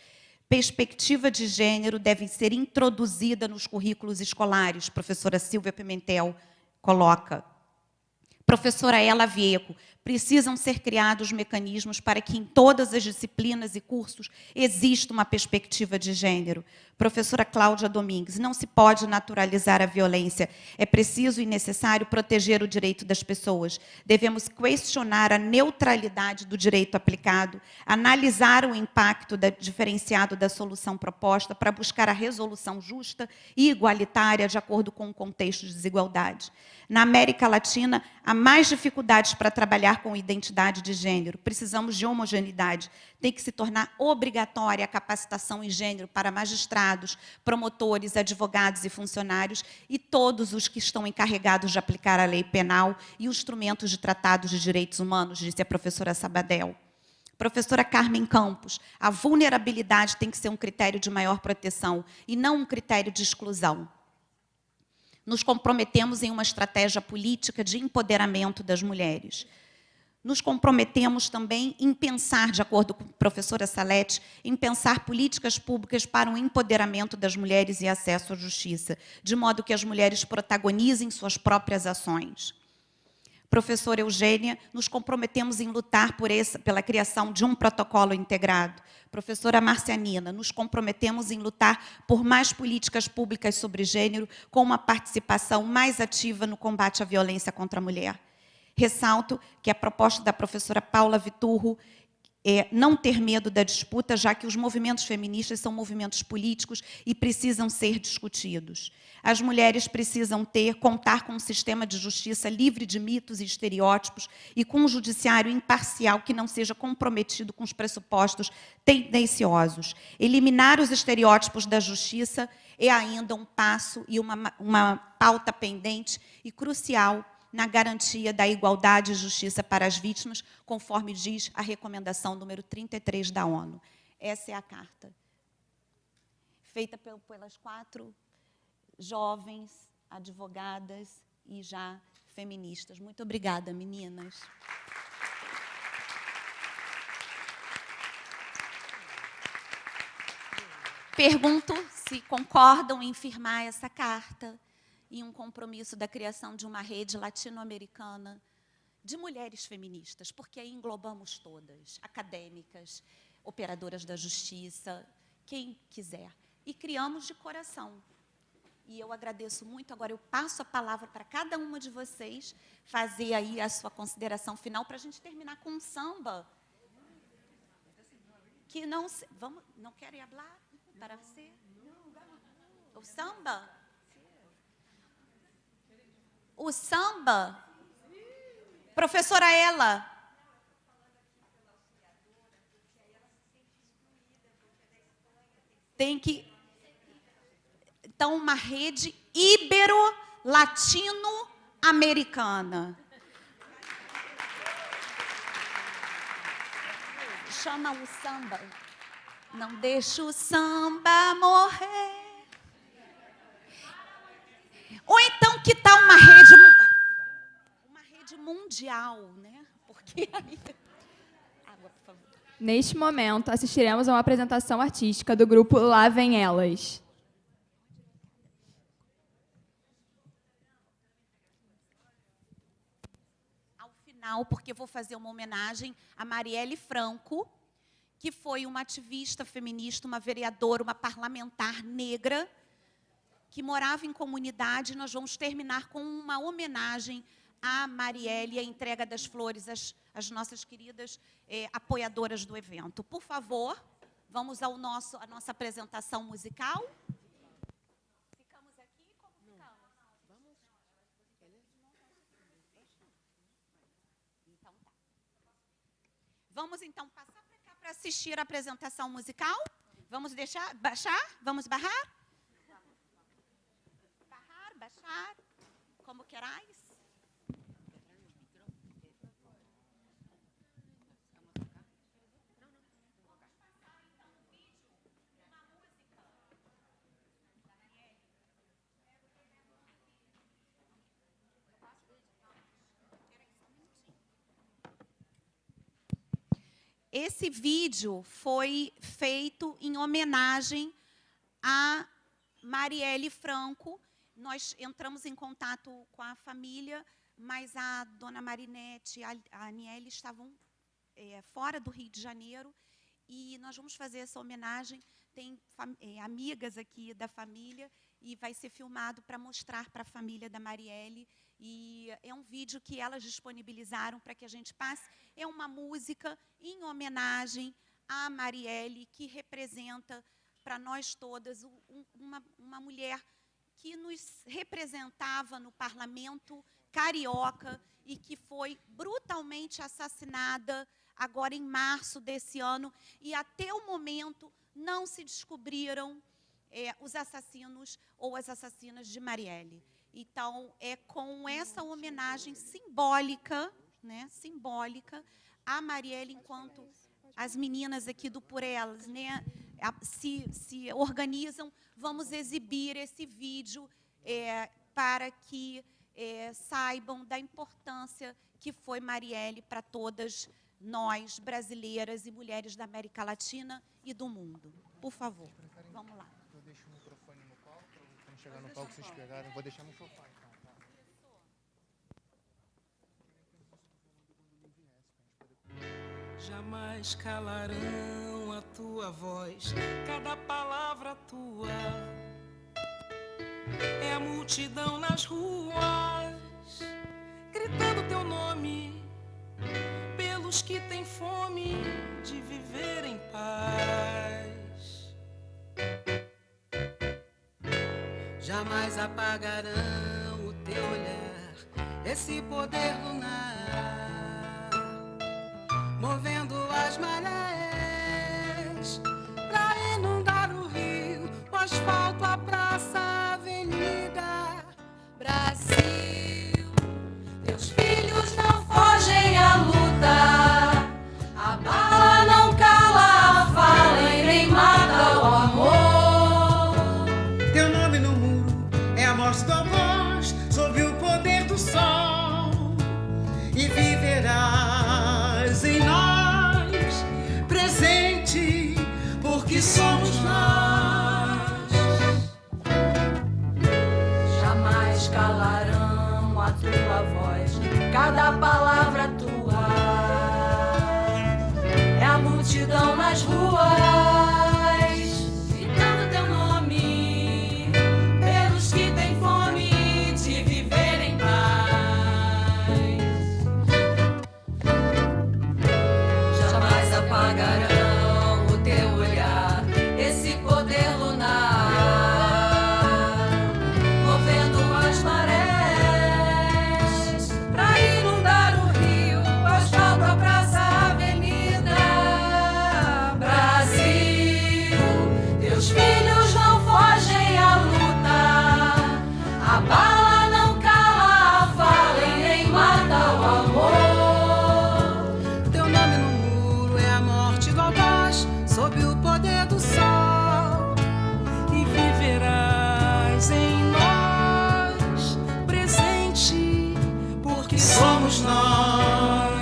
Perspectiva de gênero deve ser introduzida nos currículos escolares, professora Silvia Pimentel coloca. Professora Ela Vieco, precisam ser criados mecanismos para que em todas as disciplinas e cursos exista uma perspectiva de gênero. Professora Cláudia Domingues, não se pode naturalizar a violência. É preciso e necessário proteger o direito das pessoas. Devemos questionar a neutralidade do direito aplicado, analisar o impacto diferenciado da solução proposta para buscar a resolução justa e igualitária de acordo com o contexto de desigualdade. Na América Latina, há mais dificuldades para trabalhar trabalhar com identidade de gênero, precisamos de homogeneidade. Tem que se tornar obrigatória a capacitação em gênero para magistrados, promotores, advogados e funcionários e todos os que estão encarregados de aplicar a lei penal e os instrumentos de tratados de direitos humanos, disse a professora Sabadell. Professora Carmen Campos, a vulnerabilidade tem que ser um critério de maior proteção e não um critério de exclusão. Nos comprometemos em uma estratégia política de empoderamento das mulheres. Nos comprometemos também em pensar, de acordo com a professora Salete, em pensar políticas públicas para o empoderamento das mulheres e acesso à justiça, de modo que as mulheres protagonizem suas próprias ações. Professora Eugênia, nos comprometemos em lutar pela criação de um protocolo integrado. Professora Marcianina, nos comprometemos em lutar por mais políticas públicas sobre gênero, com uma participação mais ativa no combate à violência contra a mulher. Ressalto que a proposta da professora Paula Viturro é não ter medo da disputa, já que os movimentos feministas são movimentos políticos e precisam ser discutidos. As mulheres precisam contar com um sistema de justiça livre de mitos e estereótipos e com um judiciário imparcial que não seja comprometido com os pressupostos tendenciosos. Eliminar os estereótipos da justiça é ainda um passo e uma pauta pendente e crucial na garantia da igualdade e justiça para as vítimas, conforme diz a recomendação número 33 da ONU. Essa é a carta, feita pelas 4 jovens advogadas e já feministas. Muito obrigada, meninas. Pergunto se concordam em firmar essa carta e um compromisso da criação de uma rede latino-americana de mulheres feministas, porque aí englobamos todas, acadêmicas, operadoras da justiça, quem quiser. E criamos de coração. E eu agradeço muito. Agora eu passo a palavra para cada uma de vocês fazer aí a sua consideração final para a gente terminar com um samba. Que não se... Vamos, não querem falar para você? O samba? O samba? Professora Ela. Tem que... Então, uma rede ibero-latino-americana. Chama o samba. Não deixa o samba morrer. Ou então, que tal uma rede mundial, né? Porque aí... Água, por favor. Neste momento, assistiremos a uma apresentação artística do grupo Lá Vem Elas. Ao final, porque vou fazer uma homenagem a Marielle Franco, que foi uma ativista feminista, uma vereadora, uma parlamentar negra, que morava em comunidade. Nós vamos terminar com uma homenagem a Marielle e a entrega das flores às nossas queridas apoiadoras do evento. Por favor, vamos à nossa apresentação musical. Ficamos aqui? Como ficamos? Então tá. Vamos então passar para cá para assistir a apresentação musical. Vamos baixar? Vamos barrar? Baixar, como querais. Esse vídeo foi feito em homenagem a Marielle Franco. Nós entramos em contato com a família, mas a dona Marinete e a Aniele estavam fora do Rio de Janeiro, e nós vamos fazer essa homenagem. Tem amigas aqui da família, e vai ser filmado para mostrar para a família da Marielle. E é um vídeo que elas disponibilizaram para que a gente passe. É uma música em homenagem a Marielle, que representa para nós todas uma mulher que nos representava no parlamento carioca e que foi brutalmente assassinada agora em março desse ano, e até o momento não se descobriram os assassinos ou as assassinas de Marielle. Então, é com essa homenagem simbólica, né, simbólica, a Marielle, enquanto as meninas aqui do Por Elas, né, se organizam, vamos exibir esse vídeo para que saibam da importância que foi Marielle para todas nós, brasileiras e mulheres da América Latina e do mundo. Por favor, vamos lá. Eu deixo o microfone no palco, quando chegar no palco vocês pegarem. Vou deixar no sofá, então. Tá? Jamais calarão a tua voz, cada palavra tua é a multidão nas ruas, gritando teu nome, pelos que têm fome de viver em paz. Jamais apagarão o teu olhar, esse poder lunar, movendo as marés, pra inundar o rio, o asfalto, a praça, a avenida. Brasil, teus filhos não fogem à luta, a bala não cala a fala e nem mata o amor. Teu nome no muro é a morte do algoz, sob o poder do sol, e viverás em nós, presente, porque somos nós. Jamais calarão a tua voz, cada palavra tua é a multidão nas ruas, gritando teu nome, pelos que têm fome de viver em paz. Jamais apagarão o teu olhar, esse poder lunar, movendo as marés, pra inundar o rio, o asfalto, a praça, a avenida. Brasil, teus filhos não fogem à luta, a bala não cala a fala e nem mata o amor. Teu nome no muro é a morte do algoz, sob o poder do sol, e viverás em nós, presente, porque somos nós.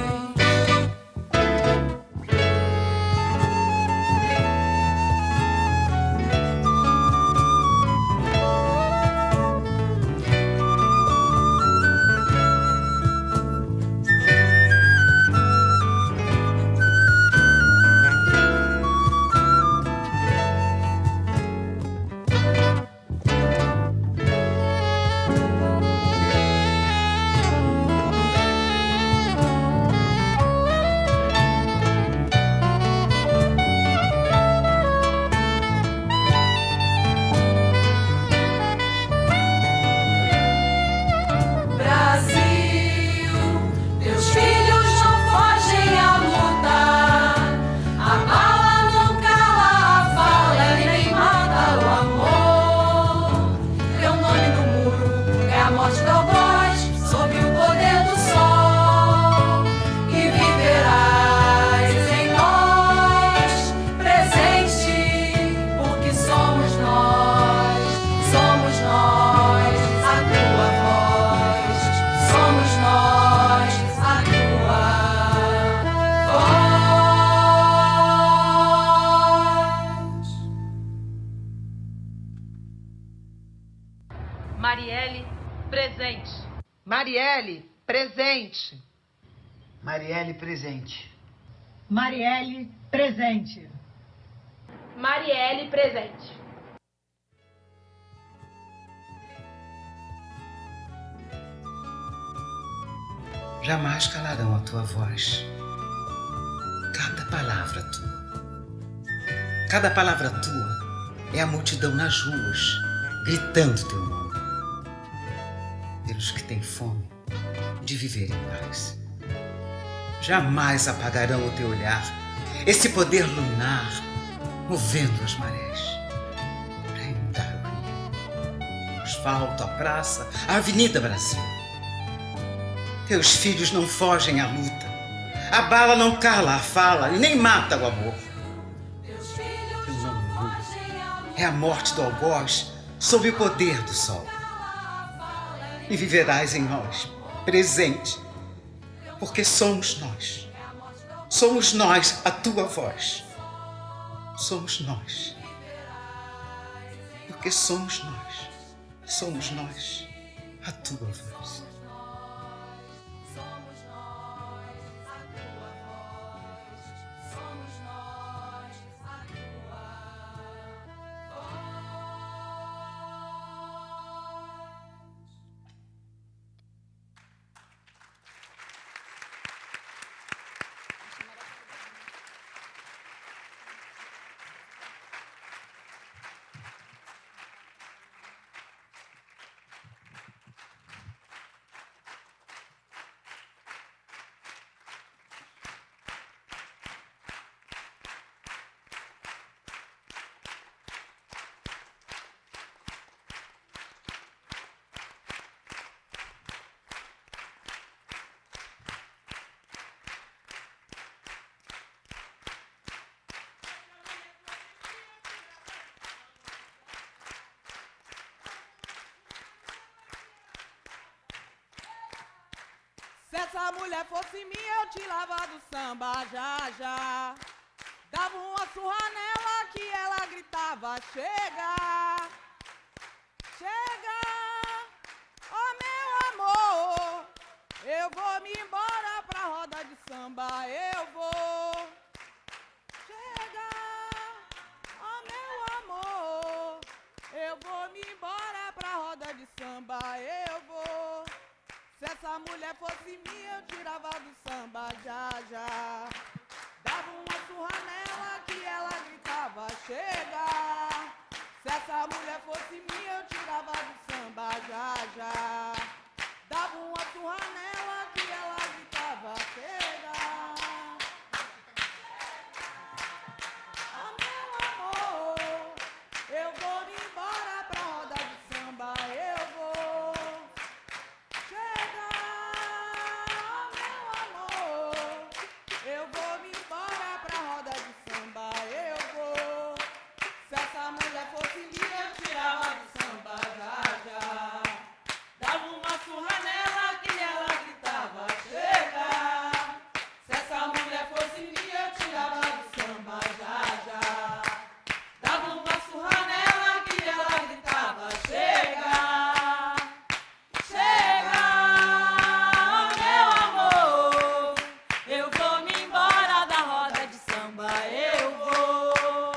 Brasil, teus filhos não fogem à luta, a bala não cala a fala e nem mata o amor. Teu nome no muro é a morte do algoz, sob o poder do sol, e viverás em nós, presente, porque somos nós, a tua voz. Somos nós, a tua voz. Marielle, presente. Marielle, presente. Marielle presente. Marielle, presente. Marielle, presente. Jamais calarão a tua voz. Cada palavra tua. Cada palavra tua é a multidão nas ruas, gritando teu nome. Pelos que têm fome de viver em paz. Jamais apagarão o teu olhar, esse poder lunar movendo as marés para inundar o rio, o asfalto, a praça, a Avenida Brasil. Teus filhos não fogem à luta, a bala não cala a fala e nem mata o amor. Teu nome mudo é a morte do algoz sob o poder do sol. E viverás em nós, presente, porque somos nós. Somos nós a tua voz. Somos nós. Porque somos nós. Somos nós a tua voz. Se essa mulher fosse minha, eu tirava do samba já, já. Dava uma surra nela que ela gritava, chega, chega, oh meu amor, eu vou me embora pra roda de samba, eu vou. Chega, oh meu amor, eu vou me embora pra roda de samba, eu vou. Se essa mulher fosse minha, eu tirava do samba já, já. Dava uma surra nela que ela gritava, chega. Se essa mulher fosse minha, eu tirava do samba já, já. Dava uma surra nela que ela gritava, chega. Oh meu amor, eu vou me embora pra roda de samba, eu vou. Chega, oh meu amor, eu vou me embora pra roda de samba, eu vou. Se essa mulher fosse minha, eu tirava do samba já, já. Dava uma surra nela que ela gritava, chega. Se essa mulher fosse minha, eu tirava do samba já, já. Dava uma surra nela que ela gritava, chega. Chega, oh meu amor, eu vou me embora da roda de samba, eu vou.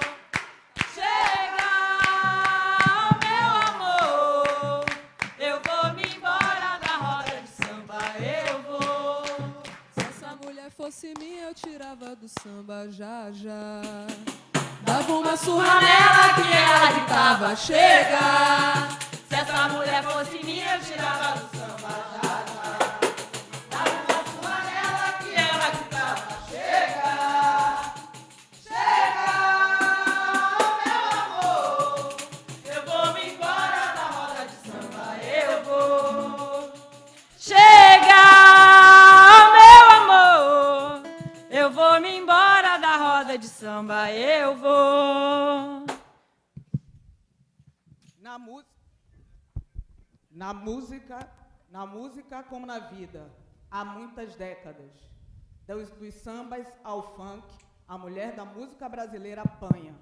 Chega, oh meu amor, eu vou me embora da roda de samba, eu vou. Se essa mulher fosse minha, eu tirava do samba já, já. Dava uma surra nela que ela gritava, chega. Se essa mulher fosse minha, eu tirava do samba já, já. Dava uma surra nela que ela gritava, chega. Chega, oh meu amor, eu vou me embora da roda de samba, eu vou. Chega, oh meu amor, eu vou me embora da roda de samba, eu vou. Na música como na vida, há muitas décadas. Dos sambas ao funk, a mulher da música brasileira apanha,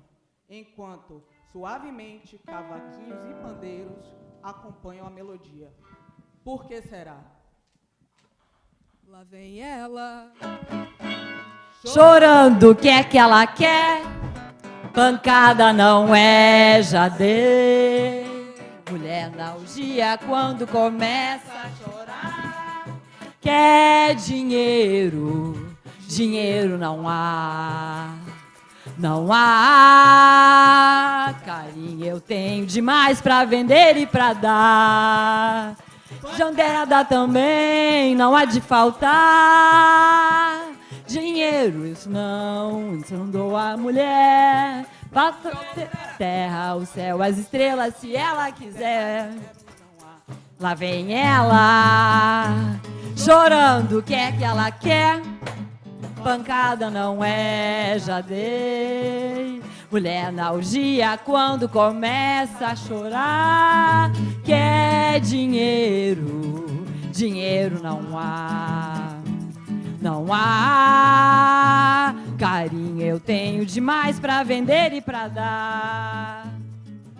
enquanto suavemente cavaquinhos e pandeiros acompanham a melodia. Por que será? Lá vem ela, Chorando o que é que ela quer, pancada não é, já dei. Mulher nostalgia quando começa a chorar, quer dinheiro, dinheiro não há. Não há carinho, eu tenho demais pra vender e pra dar. jandeirada também não há de faltar. Dinheiro, isso não dou à mulher. Faça terra, o céu, as estrelas, se ela quiser. Lá vem ela, chorando, o que é que ela quer? Pancada não é, já dei. Mulher na orgia quando começa a chorar, quer dinheiro, dinheiro não há. Não há carinho, eu tenho demais pra vender e pra dar.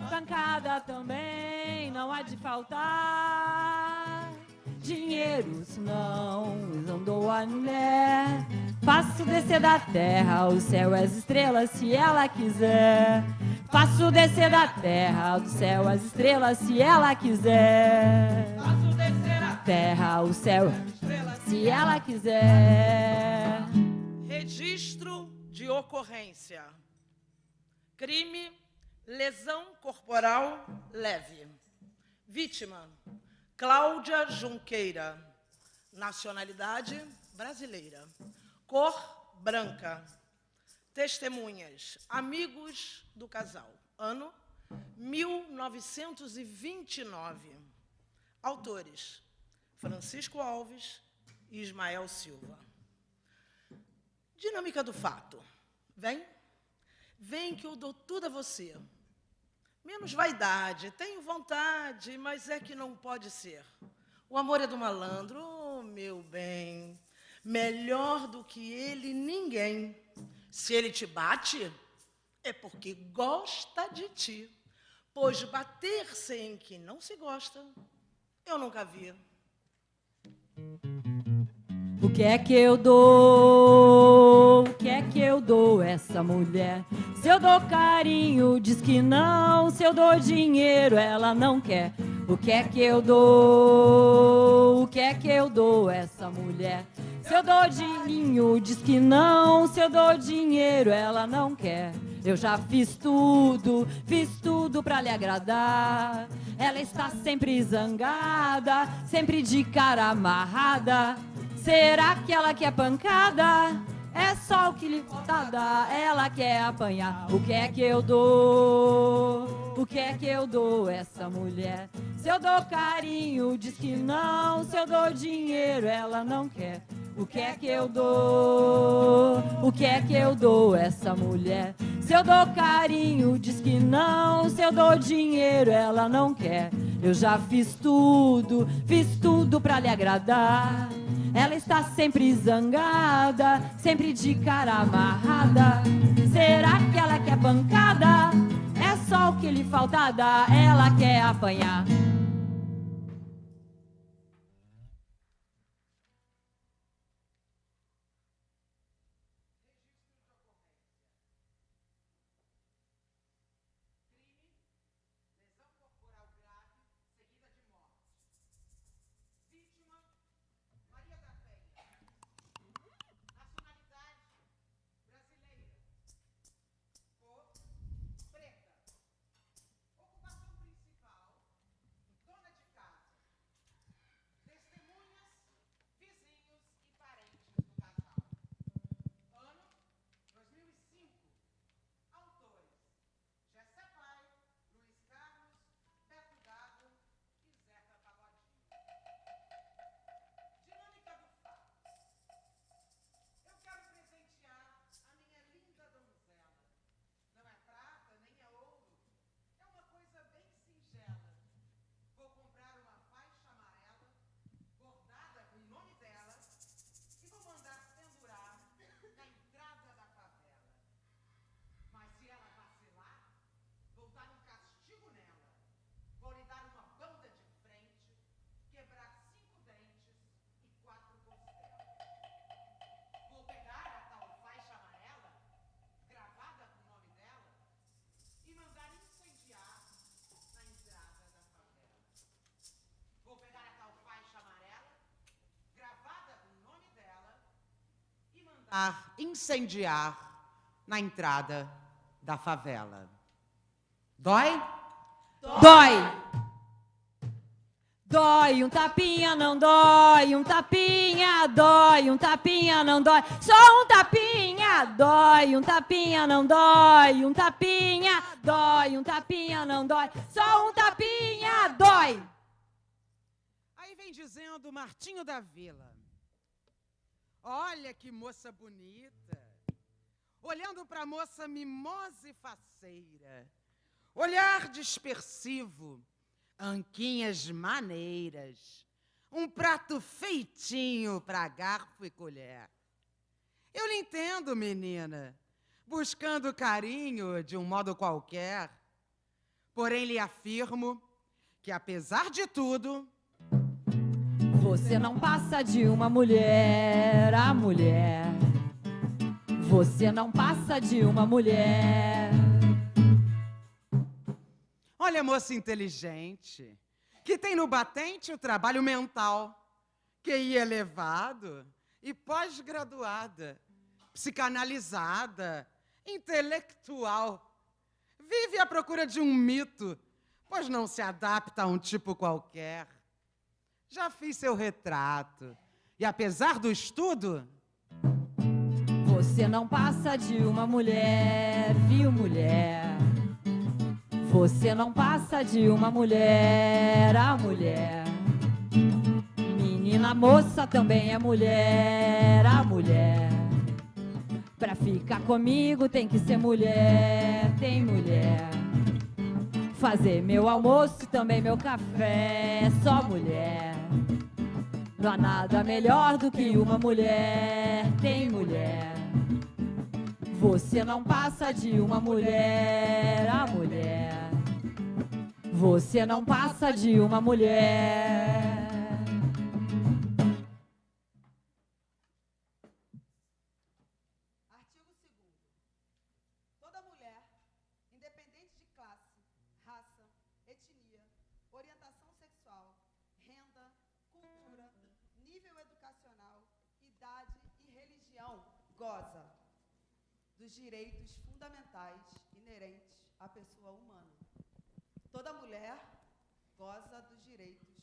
Pancada também não há de faltar. Dinheiro, senão não dou a mulher. Faço descer da terra o céu e as estrelas se ela quiser. Faço descer da terra do céu as estrelas se ela quiser. Faço descer da terra o céu se ela quiser. Registro de ocorrência. Crime, lesão corporal leve. Vítima, Cláudia Junqueira. Nacionalidade, brasileira. Cor, branca. Testemunhas, amigos do casal. Ano, 1929. Autores, Francisco Alves e Ismael Silva. Dinâmica do fato. Vem que eu dou tudo a você. Menos vaidade, tenho vontade, mas é que não pode ser. O amor é do malandro, oh, meu bem. Melhor do que ele, ninguém. Se ele te bate, é porque gosta de ti. Pois bater-se em que não se gosta, eu nunca vi. O que é que eu dou? O que é que eu dou essa mulher? Se eu dou carinho, diz que não. Se eu dou dinheiro, ela não quer. O que é que eu dou? O que é que eu dou essa mulher? Se eu dou dinheiro, diz que não. Se eu dou dinheiro, ela não quer. Eu já fiz tudo pra lhe agradar. Ela está sempre zangada, sempre de cara amarrada. Será que ela quer pancada? É só o que lhe falta dar. Ela quer apanhar. O que é que eu dou? O que é que eu dou essa mulher? Se eu dou carinho, diz que não. Se eu dou dinheiro, ela não quer. O que é que eu dou? O que é que eu dou essa mulher? Se eu dou carinho, diz que não. Se eu dou dinheiro, ela não quer. Eu já fiz tudo pra lhe agradar. Ela está sempre zangada, sempre de cara amarrada. Será que ela quer pancada? É só o que lhe falta dar. Ela quer apanhar. Incendiar na entrada da favela. Dói? Dói! Dói um tapinha, não dói, um tapinha, dói um tapinha, não dói, só um tapinha, dói um tapinha, não dói, um tapinha, dói um tapinha, não dói, só um tapinha, dói. Aí vem dizendo Martinho da Vila: olha que moça bonita, olhando para a moça mimosa e faceira, olhar dispersivo, anquinhas maneiras, um prato feitinho para garfo e colher. Eu lhe entendo, menina, buscando carinho de um modo qualquer, porém lhe afirmo que, apesar de tudo, você não passa de uma mulher, a mulher. Você não passa de uma mulher. olha, moça inteligente, que tem no batente o trabalho mental, QI elevado e pós-graduada, psicanalizada, intelectual. Vive à procura de um mito, pois não se adapta a um tipo qualquer. Já fiz seu retrato e, apesar do estudo, você não passa de uma mulher, viu, mulher? Você não passa de uma mulher, a mulher. Menina, moça também é mulher, a mulher. Pra ficar comigo tem que ser mulher, tem mulher. Fazer meu almoço e também meu café, é só mulher. Não há nada melhor do que uma mulher, tem mulher. Você não passa de uma mulher, a mulher. Você não passa de uma mulher. Artigo 2º. Toda mulher, independente de classe, raça, etnia, orientação sexual, renda, cultura, nível educacional, idade e religião, goza dos direitos fundamentais inerentes à pessoa humana. Toda mulher goza dos direitos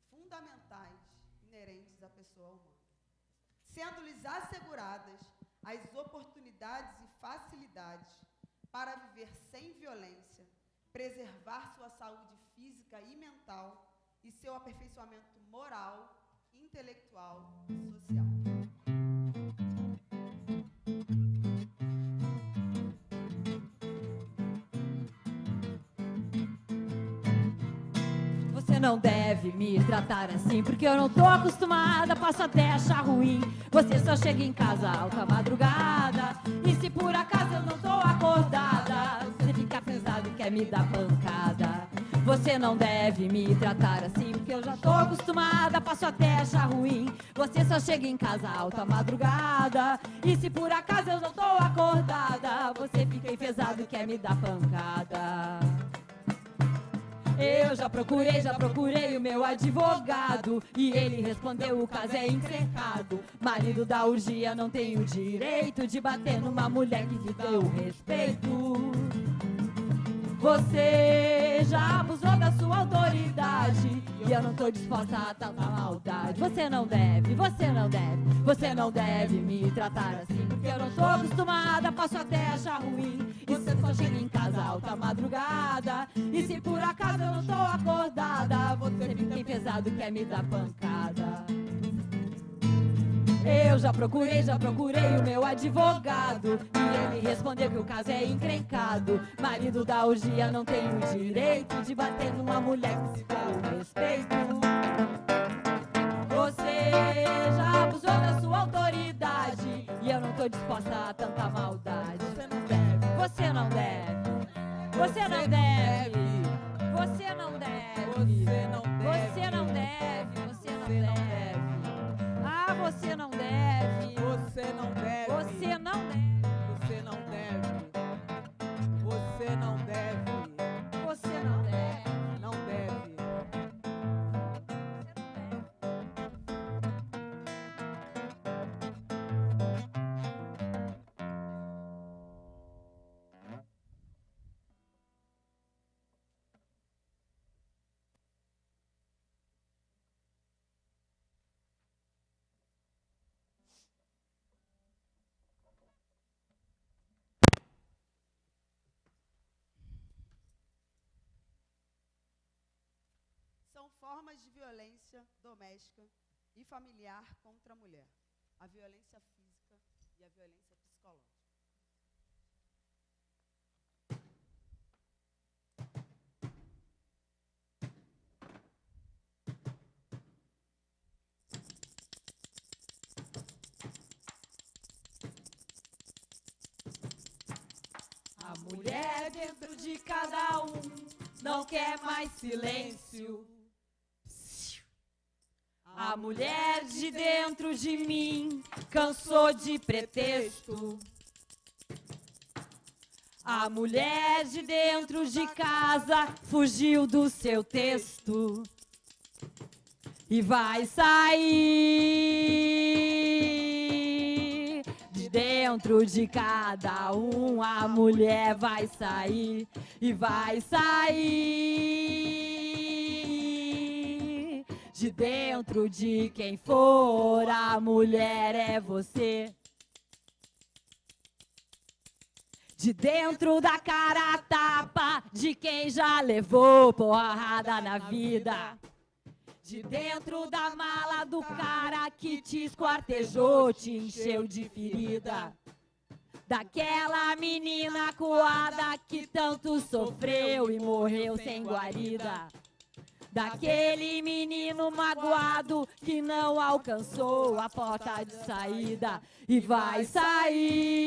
fundamentais inerentes à pessoa humana, sendo-lhes asseguradas as oportunidades e facilidades para viver sem violência, preservar sua saúde física e mental e seu aperfeiçoamento moral, intelectual e social. Você não deve me tratar assim, porque eu não tô acostumada, posso até achar ruim. Você só chega em casa alta madrugada, e se por acaso eu não tô acordada, você fica pesado e quer me dar pancada. Você não deve me tratar assim, porque eu já tô acostumada, posso até achar ruim. Você só chega em casa alta madrugada, e se por acaso eu não tô acordada, você fica enfesado e quer me dar pancada. Eu já procurei o meu advogado, e ele respondeu: o caso é encrencado. Marido da urgia não tem o direito de bater numa mulher que lhe deu respeito. Você já abusou da sua autoridade, e eu não tô disposta a tanta maldade. Você não deve me tratar assim, porque eu não tô acostumada, posso até achar ruim. Você só chega em casa alta madrugada, e se por acaso eu não tô acordada, você fica pesado e quer me dar pancada. Eu já procurei o meu advogado, e ele respondeu que o caso é encrencado. Marido da orgia não tem o direito de bater numa mulher que se deu respeito. Você já abusou da sua autoridade, e eu não tô disposta a tanta maldade. Você não deve. Você não deve. Você não deve. Você não deve. Ah, você não deve. Você não deve. Você não deve. Você não deve. Você não deve. Você não deve. Não deve. formas de violência doméstica e familiar contra a mulher: a violência física e a violência psicológica. A mulher dentro de cada um não quer mais silêncio. A mulher de dentro de mim cansou de pretexto. A mulher de dentro de casa fugiu do seu texto e vai sair. De dentro de cada um a mulher vai sair e vai sair. De dentro de quem for a mulher é você. De dentro da cara a tapa de quem já levou porrada na vida. De dentro da mala do cara que te esquartejou, te encheu de ferida. Daquela menina coada que tanto sofreu e morreu sem guarida. Daquele menino magoado que não alcançou a porta de saída e vai sair.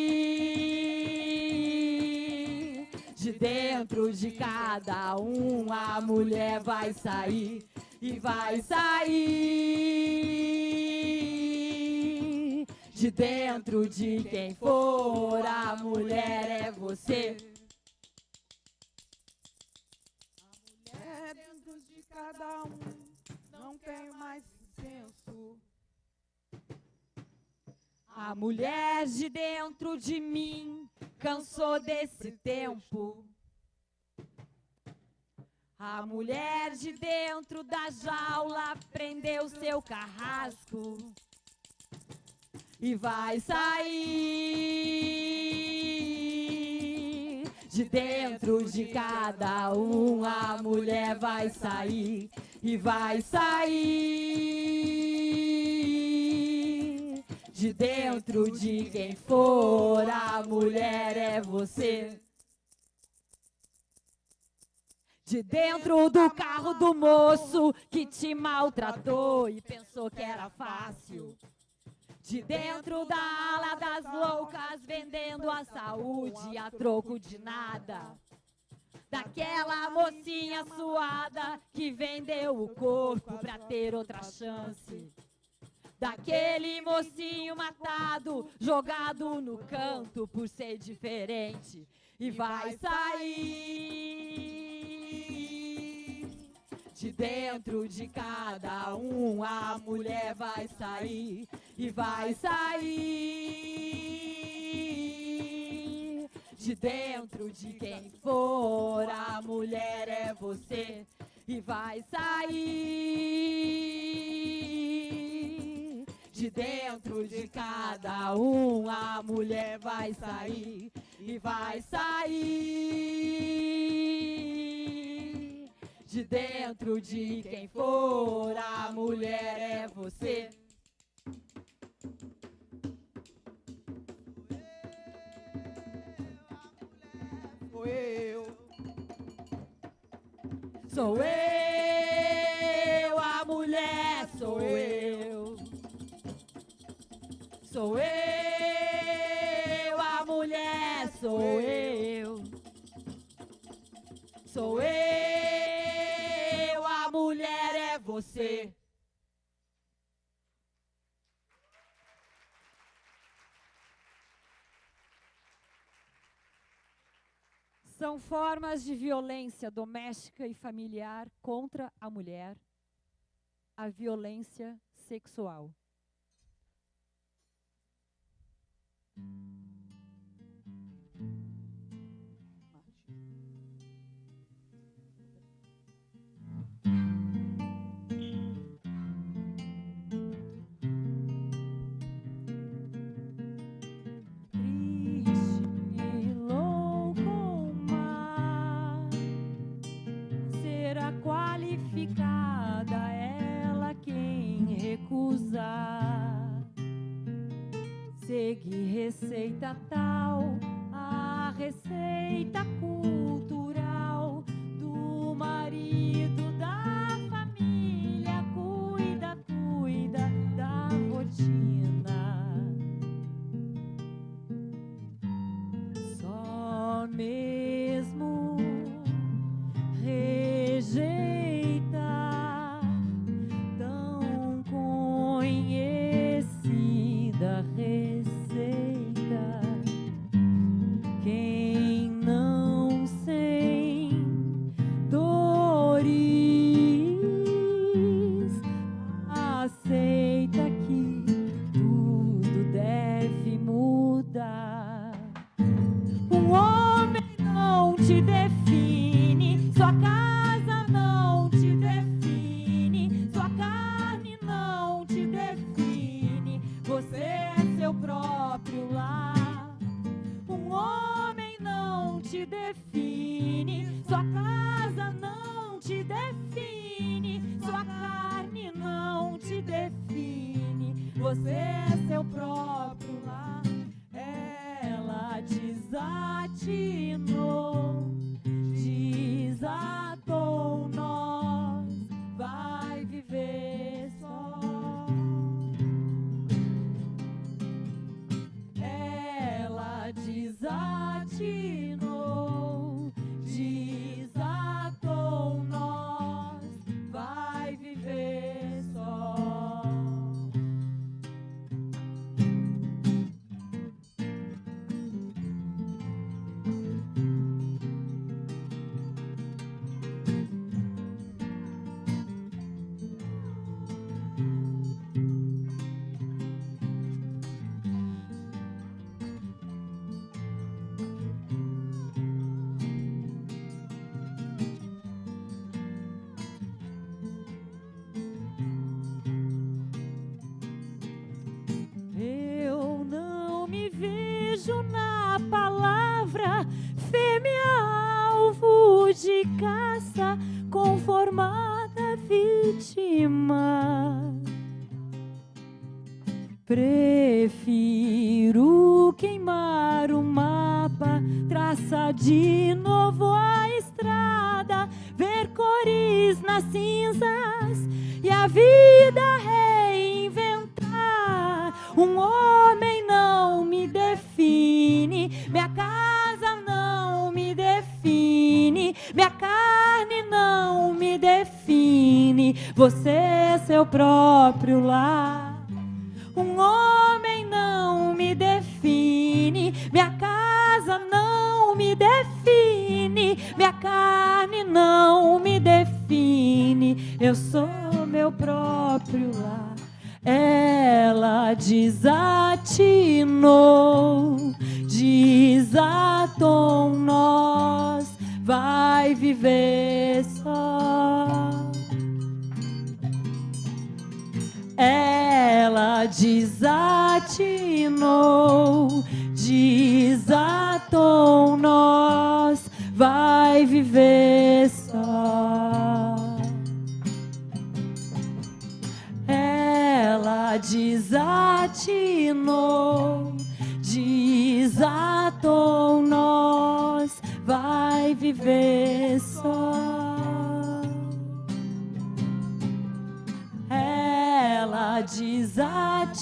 De dentro de cada um a mulher vai sair e vai sair. De dentro de quem for a mulher é você. É dentro de cada um, não tem mais senso. A mulher de dentro de mim cansou desse tempo. A mulher de dentro da jaula prendeu seu carrasco e vai sair. De dentro de cada um a mulher vai sair e vai sair. De dentro de quem for a mulher é você. De dentro do carro do moço que te maltratou e pensou que era fácil. De dentro da ala das loucas vendendo a saúde a troco de nada. Daquela mocinha suada que vendeu o corpo pra ter outra chance. Daquele mocinho matado, jogado no canto por ser diferente e vai sair. De dentro de cada um a mulher vai sair e vai sair. De dentro de quem for a mulher é você e vai sair. De dentro de cada um a mulher vai sair e vai sair. De dentro de quem for a mulher é você. Sou eu. Sou eu, a mulher sou eu. Sou eu, a mulher sou eu. Sou eu, a mulher é você. São formas de violência doméstica e familiar contra a mulher, a violência sexual. Qualificado recusar. Seguir receita tal, a receita cultural do marido da família, cuida da rotina. Só mesmo rejeita tão conhecida receita. Quem não sem dores aceita que tudo deve mudar. Um homem não te define, sua casa não te define, sua carne não te define, você é seu próprio lar. Um homem não te define, sua casa não te define, sua carne não te define, você é seu próprio lar. Ela desatinou, desatou nós, vai viver só. Ela desatinou, desatou nós, vai viver só. Eu não me vejo na palavra fêmea, alvo de caça, conformada vítima. Prefiro queimar o mapa, traçar de novo a estrada, ver cores nas cinzas e a vida reinventar. Um homem não me define, minha casa não me define, minha carne não me define, você é seu próprio lar. Um homem não me define, minha casa não me define, minha carne não me define, eu sou meu próprio lar. Ela desatinou, desatou nós, vai viver só. Ela desatinou, desatou nós, vai viver só. Ela desatinou, desatou nós, vai viver só. Ela desatinou,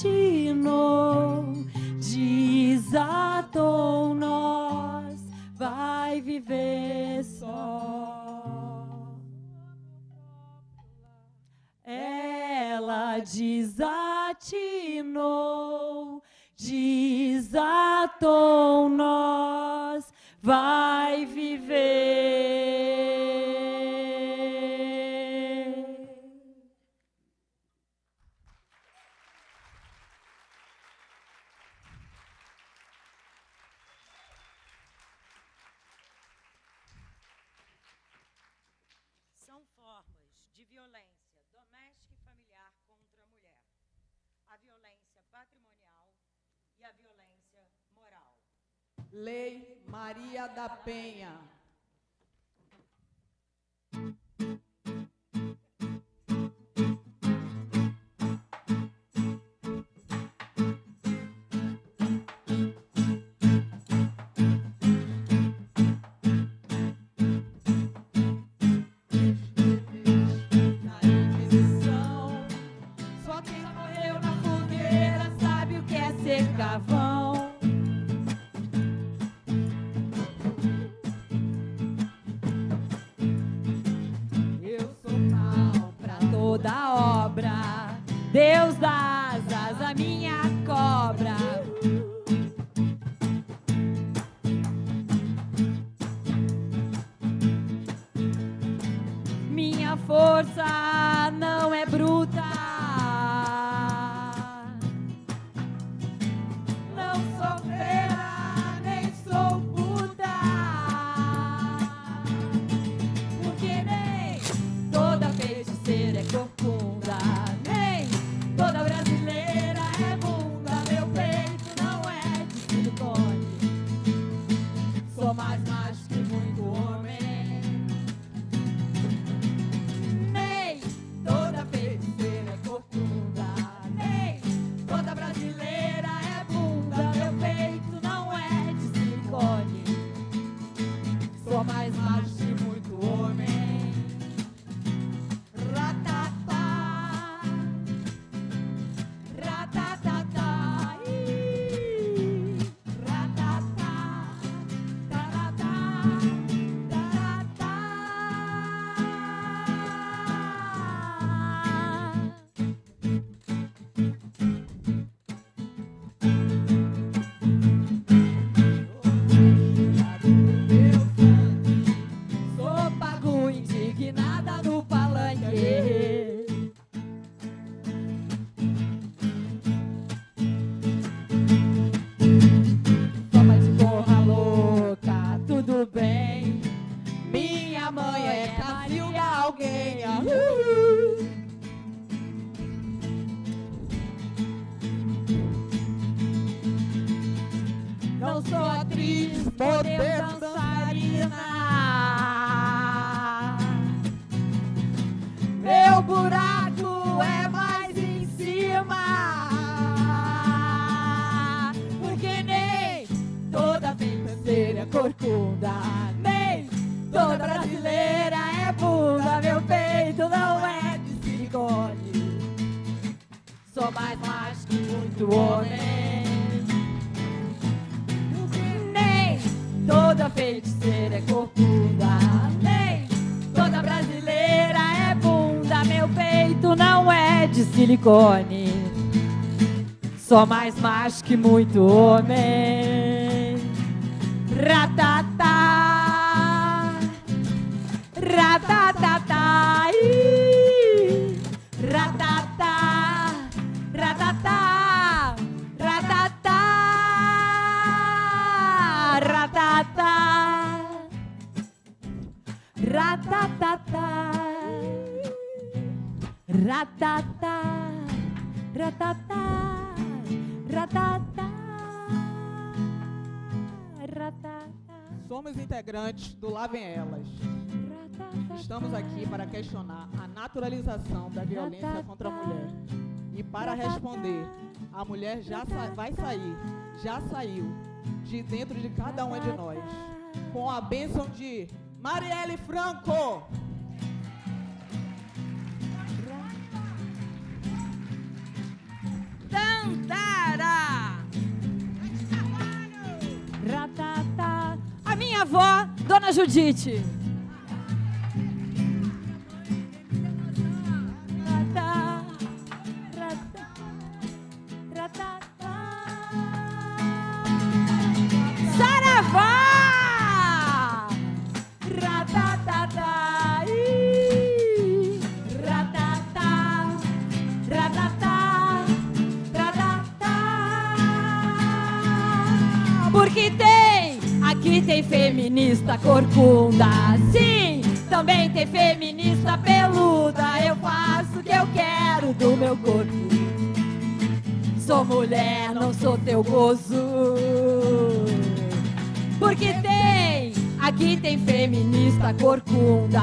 desatou nós, vai viver só. Ela desatinou, desatou nós, vai viver. São formas de violência doméstica e familiar contra a mulher: a violência patrimonial e a violência moral. Lei Maria da Penha. ser carvão. Eu sou pau pra toda obra, Deus dá asas à minha cobra. Minha força não é bruta, não sou feira, nem sou puta, porque nem toda feiticeira é corcunda, nem toda brasileira é bunda. Meu peito não é de silicone, sou mais macho que muito homem. Nem toda feiticeira é corcunda, nem toda brasileira é bunda. Meu peito não é de silicone, sou mais macho que muito homem. Ratatá, ratatá, ih, ratatá, taratá, taratá. Sou pago indignada no palanque. Fama de porra louca, tudo bem. Minha mãe é Cacilda alguém. Não sou atriz, modelo, dançarina. Meu buraco é mais em cima, porque nem toda feiticeira é corcunda, nem toda brasileira é bunda. Meu peito não é de silicone, sou mais macho que muito homem. Nem toda feiticeira é corcunda, nem toda brasileira é bunda. Meu peito não é de silicone, sou mais macho que muito homem. Ratatá, ratatá, ih, ratatá, ratatá, ratatá, ratatá, ratatá, ratatá, ratatá, ratatá, ratatá. Somos integrantes do Lá Vem Elas. Estamos aqui para questionar a naturalização da violência contra a mulher. E para responder, a mulher vai sair, já saiu, de dentro de cada uma de nós. Com a bênção de Marielle Franco. Tantara! Ratatá. A minha avó, Dona Judite. Ratá, ratá, ratatá. Saravá! Ratatá, ih, ratatá, ratatá, ratatá. Porque aqui tem feminista corcunda, sim, também tem feminista peluda. Eu faço o que eu quero do meu corpo. Sou mulher, não sou teu gozo. Porque aqui tem feminista corcunda,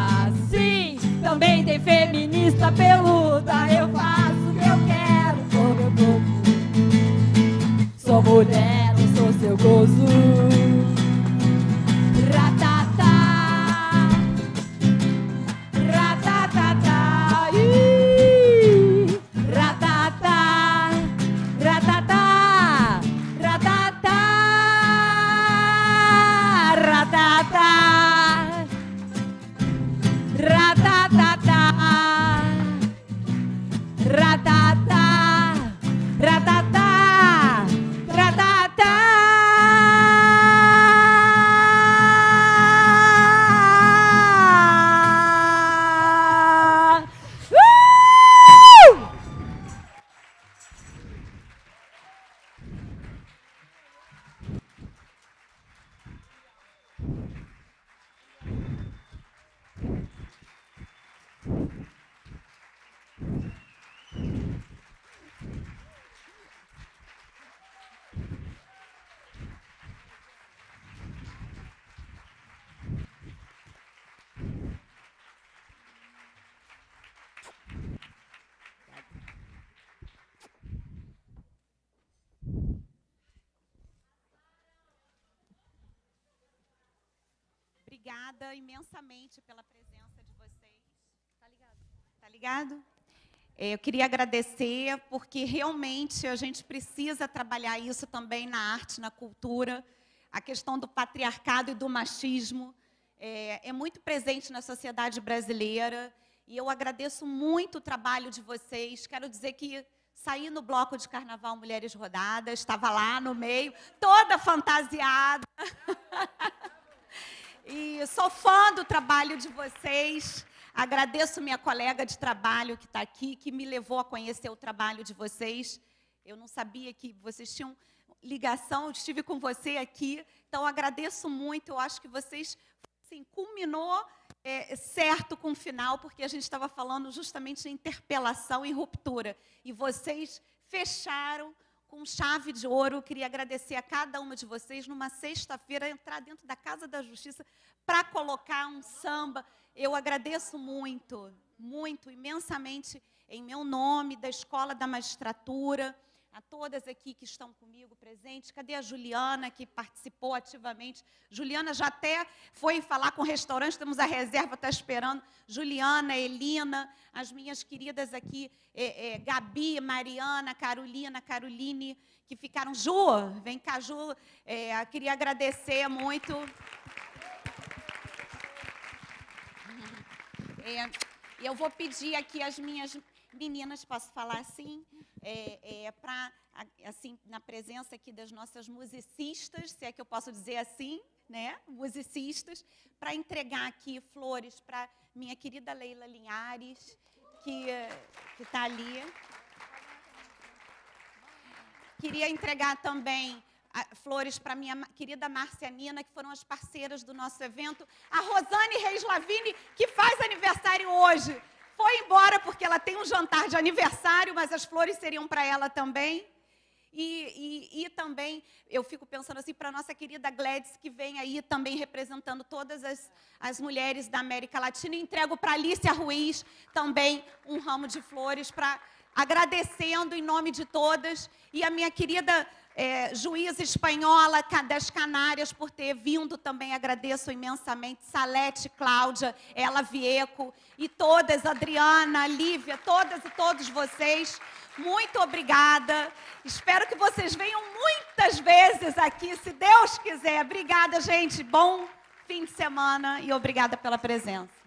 sim, também tem feminista peluda. Eu faço o que eu quero com meu corpo. Sou mulher, não sou seu gozo. Ratatá, ratatá, ih, ratatá, ratatá, obrigada imensamente pela presença de vocês. Tá ligado? Tá ligado? Eu queria agradecer, porque realmente a gente precisa trabalhar isso também na arte, na cultura. A questão do patriarcado e do machismo é muito presente na sociedade brasileira. E eu agradeço muito o trabalho de vocês. Quero dizer que saí no bloco de carnaval Mulheres Rodadas, estava lá no meio, toda fantasiada. E sou fã do trabalho de vocês. Agradeço minha colega de trabalho que está aqui, que me levou a conhecer o trabalho de vocês. Eu não sabia que vocês tinham ligação, eu estive com você aqui. Então, agradeço muito. Eu acho que vocês, assim, culminou certo com o final, porque a gente estava falando justamente de interpelação e ruptura. E vocês fecharam com chave de ouro. Eu queria agradecer a cada uma de vocês, numa sexta-feira, entrar dentro da Casa da Justiça para colocar um samba. Eu agradeço muito, muito, imensamente, em meu nome, da Escola da Magistratura, a todas aqui que estão comigo presentes. Cadê a Juliana, que participou ativamente? Juliana já até foi falar com o restaurante, temos a reserva, está esperando. Juliana, Elina, as minhas queridas aqui, Gabi, Mariana, Carolina, Caroline, que ficaram... Ju, vem cá, Ju, queria agradecer muito... Eu vou pedir aqui às minhas meninas, posso falar assim, para, assim, na presença aqui das nossas musicistas, se é que eu posso dizer assim, né, musicistas, para entregar aqui flores para minha querida Leila Linhares, que está ali. Queria entregar também flores para minha querida Márcia Nina, que foram as parceiras do nosso evento. A Rosane Reis Lavini, que faz aniversário hoje, foi embora porque ela tem um jantar de aniversário, mas as flores seriam para ela também. E também, eu fico pensando assim, para a nossa querida Gladys, que vem aí também representando todas as mulheres da América Latina. E entrego para Alicia Ruiz também um ramo de flores, agradecendo em nome de todas. E a minha querida... juíza espanhola das Canárias, por ter vindo também, agradeço imensamente, Salete, Cláudia, Ela Vieco, e todas, Adriana, Lívia, todas e todos vocês, muito obrigada. Espero que vocês venham muitas vezes aqui, se Deus quiser. Obrigada, gente, bom fim de semana e obrigada pela presença.